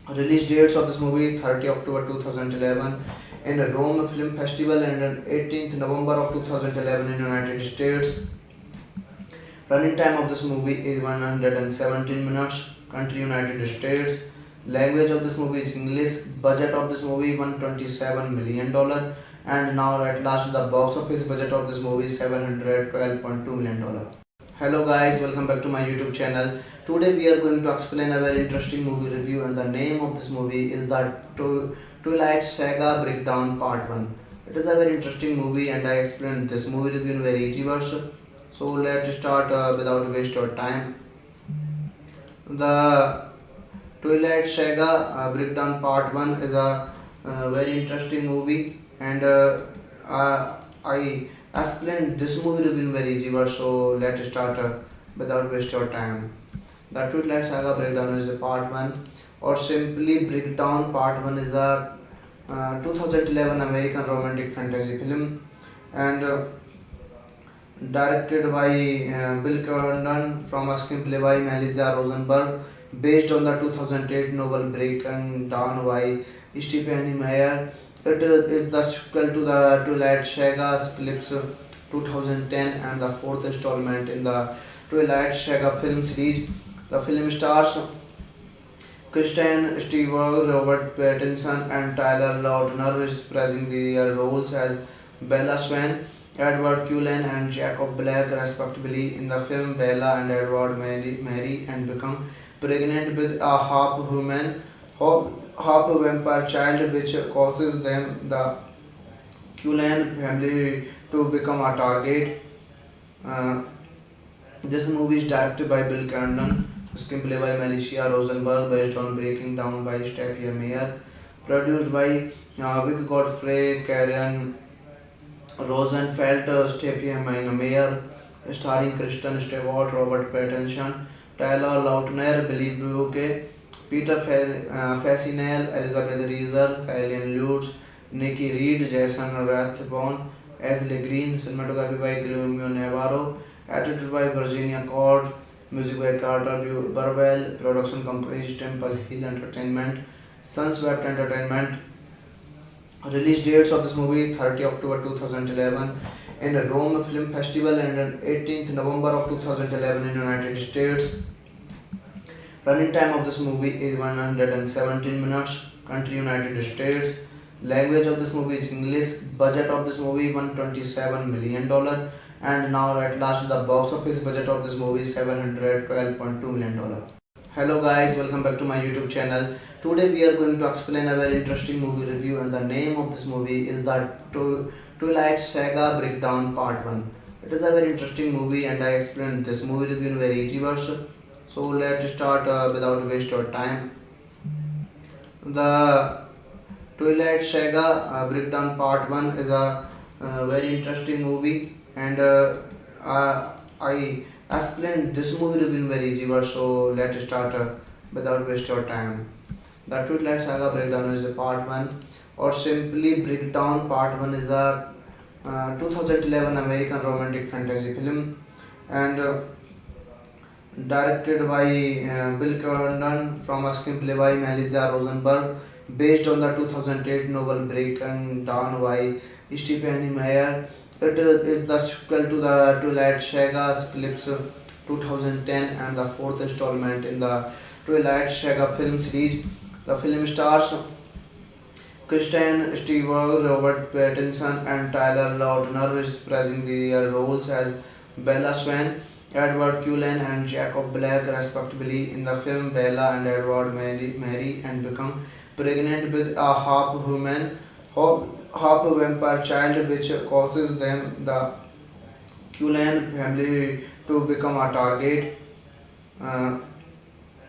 Release dates of this movie 30 October 2011 in the Rome Film Festival and 18th November of 2011 in United States. Running time of this movie is 117 minutes. Country United States. Language of this movie is English. Budget of this movie $127 million. And now at last the box office budget of this movie is $712.2 million. Hello guys, welcome back to my YouTube channel. Today we are going to explain a very interesting movie review, and the name of this movie is the Twilight Saga Breakdown Part 1. It is a very interesting movie and I explained this movie review in very easy words. So let's start without waste of time. The Twilight Saga Breakdown Part 1 is a very interesting movie, and I explained this movie review in very easy words. So let's start without waste of time. The Twilight Saga Breakdown is a Part 1, or simply Breakdown Part 1 is a 2011 American romantic fantasy film, and directed by Bill Condon from a screenplay by Melissa Rosenberg, based on the 2008 novel Breaking Dawn by Stephanie Meyer. It is the sequel to the Twilight Saga Eclipse 2010 and the fourth installment in the Twilight Saga film series. The film stars Kristen Stewart, Robert Pattinson, and Tyler Lautner reprising their roles as Bella Swan, Edward Cullen, and Jacob Black, respectively. In the film, Bella and Edward marry and become pregnant with a half-human, half-vampire child, which causes them, the Cullen family, to become a target. Uh, this movie is directed by Bill Condon, screenplay by Melissa Rosenberg, based on Breaking Down by Stephanie Meyer, produced by Vic Godfrey, Karen Rosenfeld, Stephanie Meyer, starring Kristen Stewart, Robert Pattinson, Tyler Lautner, Billy Brooke, Peter Facinel, Elizabeth Reeser, Kylian Lutz, Nikki Reed, Jason Rathbone, Ashley Green, cinematography by Guillermo Navarro, edited by Virginia Cord, music by Carter Burwell, production companies Temple Hill Entertainment, Sunswept Entertainment. Release dates of this movie 30 October 2011 in the Rome Film Festival and 18th November of 2011 in United States. Running time of this movie is 117 minutes. Country United States. Language of this movie is English. Budget of this movie $127 million. And now at last the box office budget of this movie is $712.2 million. Hello guys, welcome back to my YouTube channel. Today we are going to explain a very interesting movie review, and the name of this movie is the Twilight Saga Breakdown Part 1. It is a very interesting movie and I explained this movie review in very easy words. So let's start without waste of time. The Twilight Saga Breakdown Part 1 is a very interesting movie, and I explained this movie review in very easy words. So let's start without waste of time. The Twilight Saga Breakdown is a Part 1, or simply Breakdown Part 1 is a 2011 American romantic fantasy film, and directed by Bill Condon from a screenplay by Melissa Rosenberg, based on the 2008 novel Breaking Dawn by Stephanie Meyer. It is the sequel to the Twilight Saga Eclipse 2010 and the fourth installment in the Twilight Saga film series. The film stars Kristen Stewart, Robert Pattinson, and Tyler Lautner reprising their roles as Bella Swan, Edward Cullen, and Jacob Black, respectively. In the film, Bella and Edward marry and become pregnant with a half-human, half-vampire child, which causes them, the Cullen family, to become a target. Uh,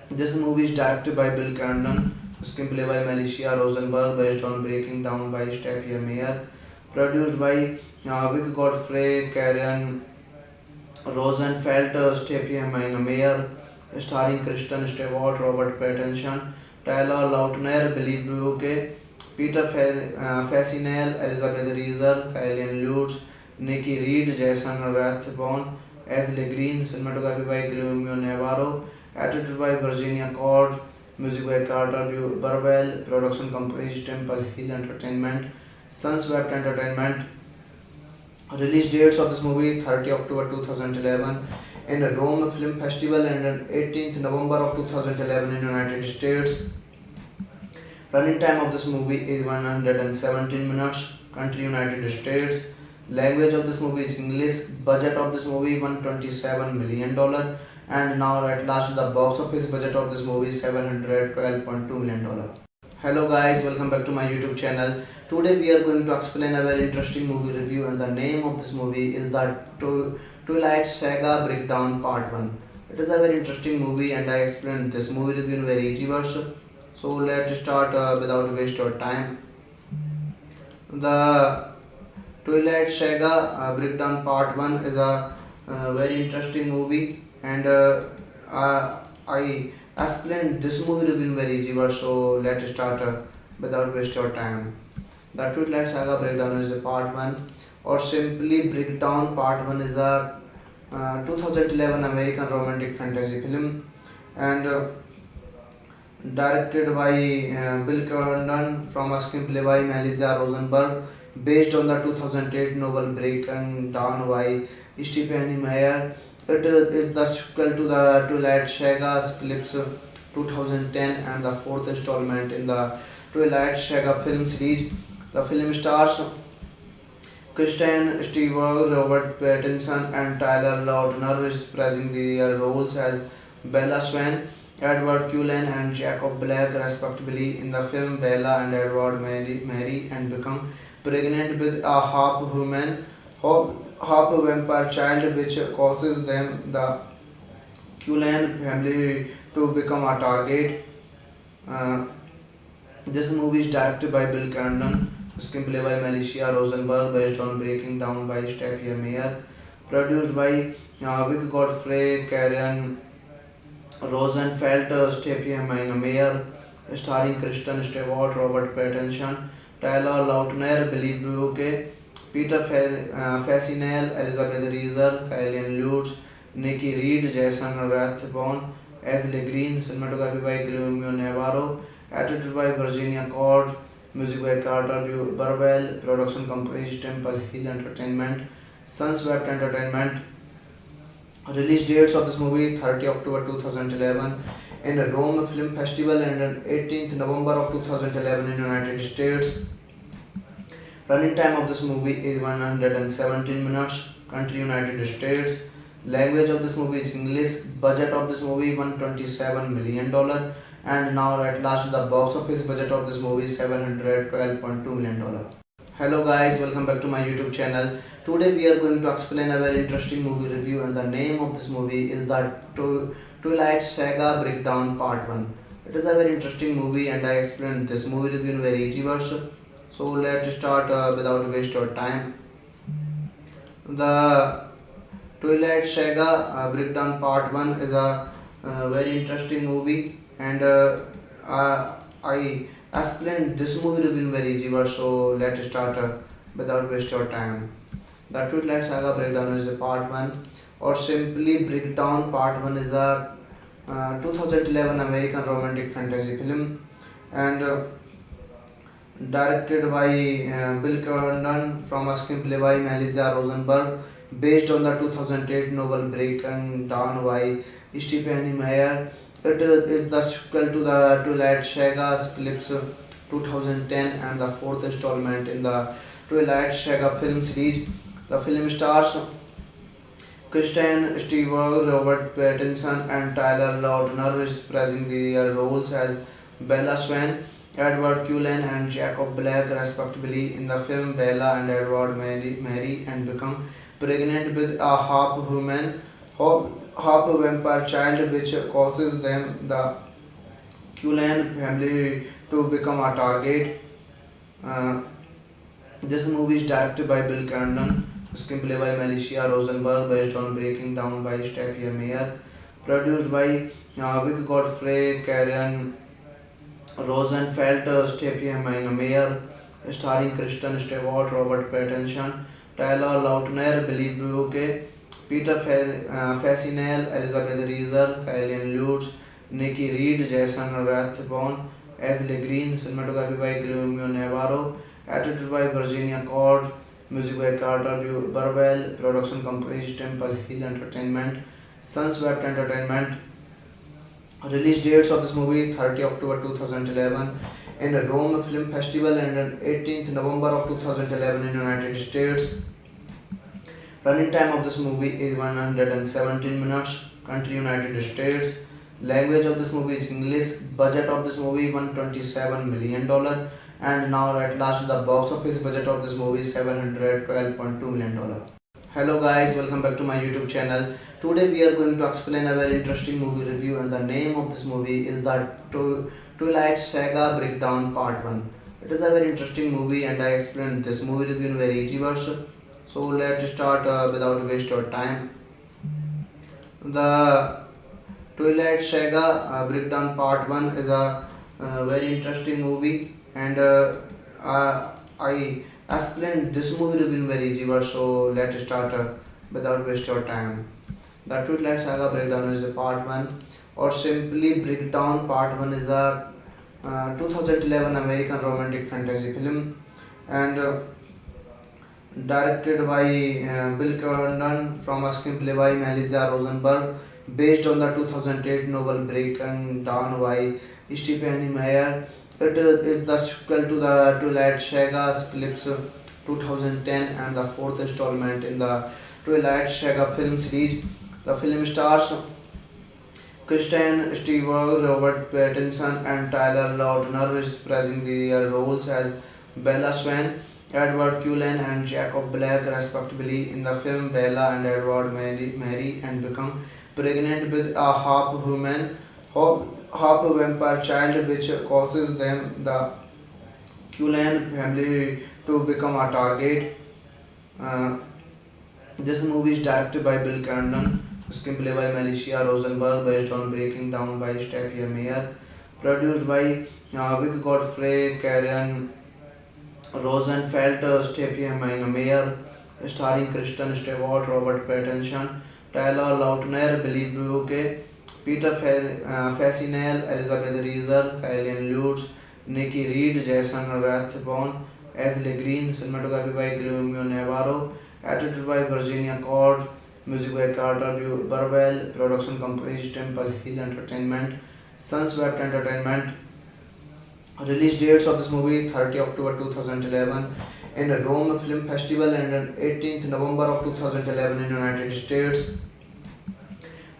this movie is directed by Bill Condon, screenplay by Melissa Rosenberg, based on Breaking Down by Stephanie Meyer, produced by Vic Godfrey, Karen Rosenfeld, Stephanie Meyer, starring Kristen Stewart, Robert Pattinson, Tyler Lautner, Billy Brooke, Peter Fasinel, Elizabeth Reeser, Kylian Lutz, Nikki Reed, Jason Rathbone, Ashley Green, cinematography by Guillermo Navarro, edited by Virginia Cord, music by Carter Burwell, production company Temple Hill Entertainment, Sunswept Entertainment. Release dates of this movie 30 October 2011 in Rome Film Festival and 18th November of 2011 in United States. Running time of this movie is 117 minutes. Country United States. Language of this movie is English. Budget of this movie $127 million. And now at last the box office budget of this movie is $712.2 million. Hello guys, welcome back to my YouTube channel. Today we are going to explain a very interesting movie review, and the name of this movie is the Twilight Saga Breakdown Part 1. It is a very interesting movie and I explained this movie review in very easy words. So let's start without waste of time. The Twilight Saga Breakdown Part 1 is a very interesting movie, and I explained this movie review in very easy words. So let's start without waste of time. The Twilight Saga Breakdown is a Part 1, or simply Breakdown Part 1 is a 2011 American romantic fantasy film, and directed by Bill Condon from a screenplay by Melissa Rosenberg, based on the 2008 novel Breaking Dawn by Stephanie Meyer. It is the sequel to the Twilight Saga Eclipse 2010 and the fourth installment in the Twilight Saga film series. The film stars Kristen Stewart, Robert Pattinson, and Tyler Lautner, reprising their roles as Bella Swan, Edward Cullen, and Jacob Black, respectively. In the film, Bella and Edward marry and become pregnant with a half-human, half-vampire child, which causes them, the Cullen family, to become a target. Uh, this movie is directed by Bill Condon, screenplay by Melissa Rosenberg, based on Breaking Down by Stephanie Meyer, produced by Vic Godfrey, Karen Rosenfeld, Stephanie Meyer, starring Kristen Stewart, Robert Pattinson, Tyler Lautner, Billy Buke, Peter Fasinel, Elizabeth Reeser, Kylian Lutz, Nikki Reed, Jason Rathbone, Ashley Green, cinematography by Guillermo Navarro, edited by Virginia Cord, music by Carter Burwell, production company Temple Hill Entertainment, Sunswept Entertainment. Release dates of this movie 30 October 2011 in Rome Film Festival and 18th November of 2011 in United States. Running time of this movie is 117 minutes. Country United States. Language of this movie is English. Budget of this movie $127 million. And now at last the box office budget of this movie is $712.2 million. Hello guys, welcome back to my YouTube channel. Today we are going to explain a very interesting movie review, and the name of this movie is the Twilight Saga Breakdown Part 1. It is a very interesting movie and I explained this movie review in very easy words. So let's start without waste of time. The Twilight Saga Breakdown Part 1 is a very interesting movie, and I explained this movie review in very easy words. So let's start without waste of time. The Twilight Saga Breakdown is a Part 1, or simply Breakdown Part 1 is a 2011 American romantic fantasy film, and directed by Bill Condon from a screenplay by Melissa Rosenberg, based on the 2008 novel Breaking Dawn by Stephanie Meyer. It is the sequel to the Twilight Saga Eclipse 2010 and the fourth installment in the Twilight Saga film series. The film stars Kristen Stewart, Robert Pattinson, and Tyler Lautner, reprising their roles as Bella Swan, Edward Cullen, and Jacob Black, respectively. In the film, Bella and Edward marry and become pregnant with a half-human, half-vampire child, which causes them, the Cullen family, to become a target. Uh, this movie is directed by Bill Condon, screenplay by Melissa Rosenberg, based on Breaking Down by Stephanie Meyer, produced by Vic Godfrey, Karen Rosenfeld, Stephen Meyer, starring Kristen Stewart, Robert Pattinson, Tyler Lautner, Billy Brooke, Peter Fasinel, Elizabeth Reeser, Kylian Lutz, Nikki Reed, Jason Rathbone, Ashley Green, cinematography by Guillermo Navarro, edited by Virginia Cord, music by Carter Burwell, production company Temple Hill Entertainment, Sunswept Entertainment. Release dates of this movie: 30 October 2011 in Rome Film Festival and 18th November of 2011 in United States. Running time of this movie is 117 minutes. Country United States. Language of this movie is English. Budget of this movie $127 million. And now at last the box office budget of this movie is $712.2 million. Hello guys, welcome back to my YouTube channel. Today we are going to explain a very interesting movie review, and the name of this movie is the Twilight Saga Breakdown Part 1. It is a very interesting movie and I explained this movie review in very easy words. So let's start without waste of time. The Twilight Saga Breakdown Part 1 is a very interesting movie, and I explained this movie review in very easy words. So let's start without waste of time. The Twilight Saga Breakdown is a Part 1, or simply Breakdown Part 1 is a 2011 American romantic fantasy film, and directed by Bill Condon from a screenplay by Melissa Rosenberg, based on the 2008 novel Breaking Dawn by Stephanie Meyer. It is the sequel to the Twilight Saga Eclipse 2010 and the fourth installment in the Twilight Saga film series. The film stars Kristen Stewart, Robert Pattinson, and Tyler Lautner reprising their roles as Bella Swan, Edward Cullen, and Jacob Black, respectively. In the film, Bella and Edward marry and become pregnant with a half-human, half-vampire child, which causes them, the Cullen family, to become a target. Uh, this movie is directed by Bill Condon, screenplay by Melissa Rosenberg, based on Breaking Down by Stephen Meyer, produced by Vic Godfrey, Karen Rosenfeld, Stephen Meyer, starring Kristen Stewart, Robert Pattinson, Tyler Lautner, Billy Brooke, Peter Fasinel, Elizabeth Reeser, Kylian Lutz, Nikki Reed, Jason Rathbone, Ashley Green, cinematography by Guillermo Navarro, edited by Virginia Cord, music by Carter Burwell, production company Temple Hill Entertainment, Sunswept Entertainment. Release dates of this movie: 30 October 2011 in Rome Film Festival and 18th November of 2011 in United States.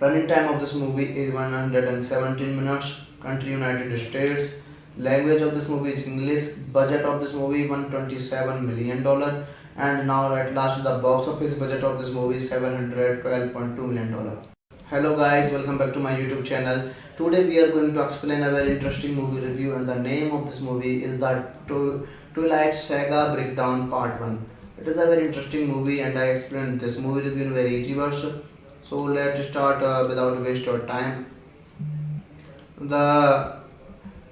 Running time of this movie is 117 minutes. Country United States. Language of this movie is English. Budget of this movie $127 million. And now at last the box office budget of this movie is $712.2 million. Hello guys, welcome back to my YouTube channel. Today we are going to explain a very interesting movie review, and the name of this movie is the Twilight Saga Breakdown Part 1. It is a very interesting movie and I explained this movie review in very easy words. So let's start without waste of time. The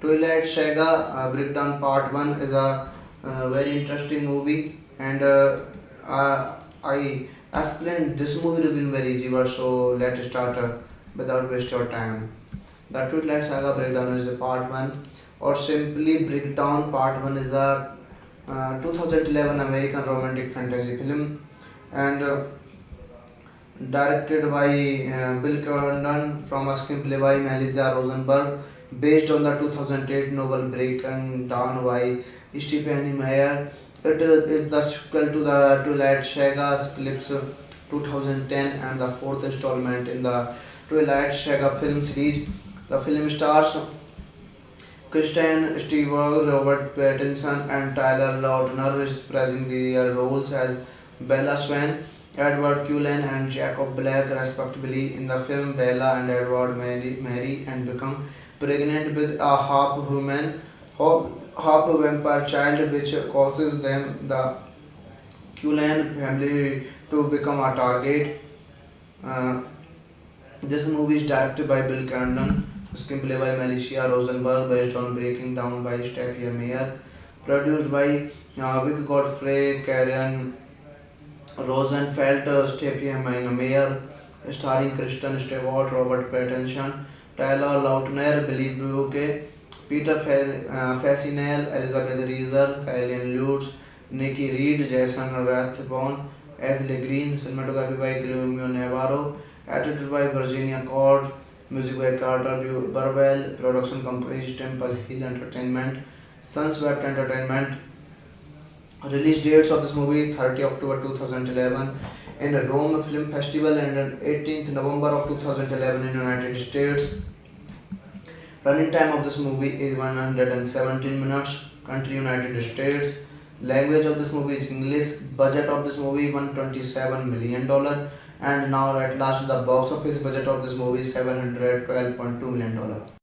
Twilight Saga Breakdown Part 1 is a very interesting movie, and I explained this movie review in very easy words. So let's start without waste of time. The Twilight Saga Breakdown is a Part 1, or simply Breakdown Part 1 is a 2011 American romantic fantasy film, and directed by Bill Condon from a screenplay by Melissa Rosenberg, based on the 2008 novel Breaking Dawn by Stephanie Meyer. It is the sequel to the Twilight Saga Eclipse 2010 and the fourth installment in the Twilight Saga film series. The film stars Kristen Stewart, Robert Pattinson, and Tyler Lautner reprising their roles as Bella Swan, Edward Cullen, and Jacob Black, respectively. In the film, Bella and Edward marry and become pregnant with a half-human, half-vampire child, which causes them, the Cullen family, to become a target. Uh, this movie is directed by Bill Condon, Screenplay by Melissa Rosenberg, based on Breaking Down by Stephen Meyer. Produced by Vic Godfrey, Karen Rosenfeld, Stephen Meyer, starring Kristen Stewart, Robert Pattinson, Tyler Lautner, Billy Brooke, Peter Fasinel, Elizabeth Reeser, Kylian Lutz, Nikki Reed, Jason Rathbone, Ashley Green, cinematography by Guillermo Navarro, edited by Virginia Cord, music by Carter Burwell, production company Temple Hill Entertainment, Sunswept Entertainment. Release dates of this movie: 30 October 2011 in Rome Film Festival and 18th November of 2011 in United States. Running time of this movie is 117 minutes. Country United States. Language of this movie is English. Budget of this movie $127 million. And now at last the box office budget of this movie is $712.2 million.